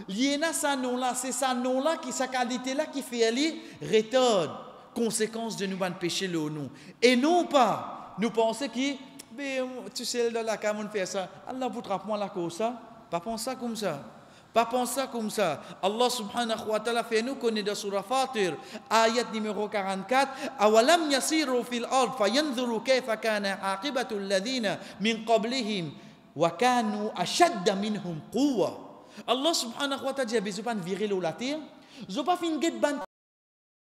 il y a sa nom là, c'est sa nom là, sa qualité là qui fait aller, retarde, conséquence de nous ban péché le nom. Et non pas, nous pensons que, tu sais, dans la cam, on fait ça. Allah vous trappe moi la cause ça. Pas penser comme ça. Pas penser comme ça. Allah subhanahu wa ta'ala fait nous connaître dans Surah Fatir, ayat numéro 44. Awalam yasiru fil ard fayanzuru kayfa kana aqibatu alladhina min qablihim wa kanu ashadda minhum quwwa. Allah subhanahu wa ta'ala dit, besoin pas virer l'eau la terre. Zo pas fin get ban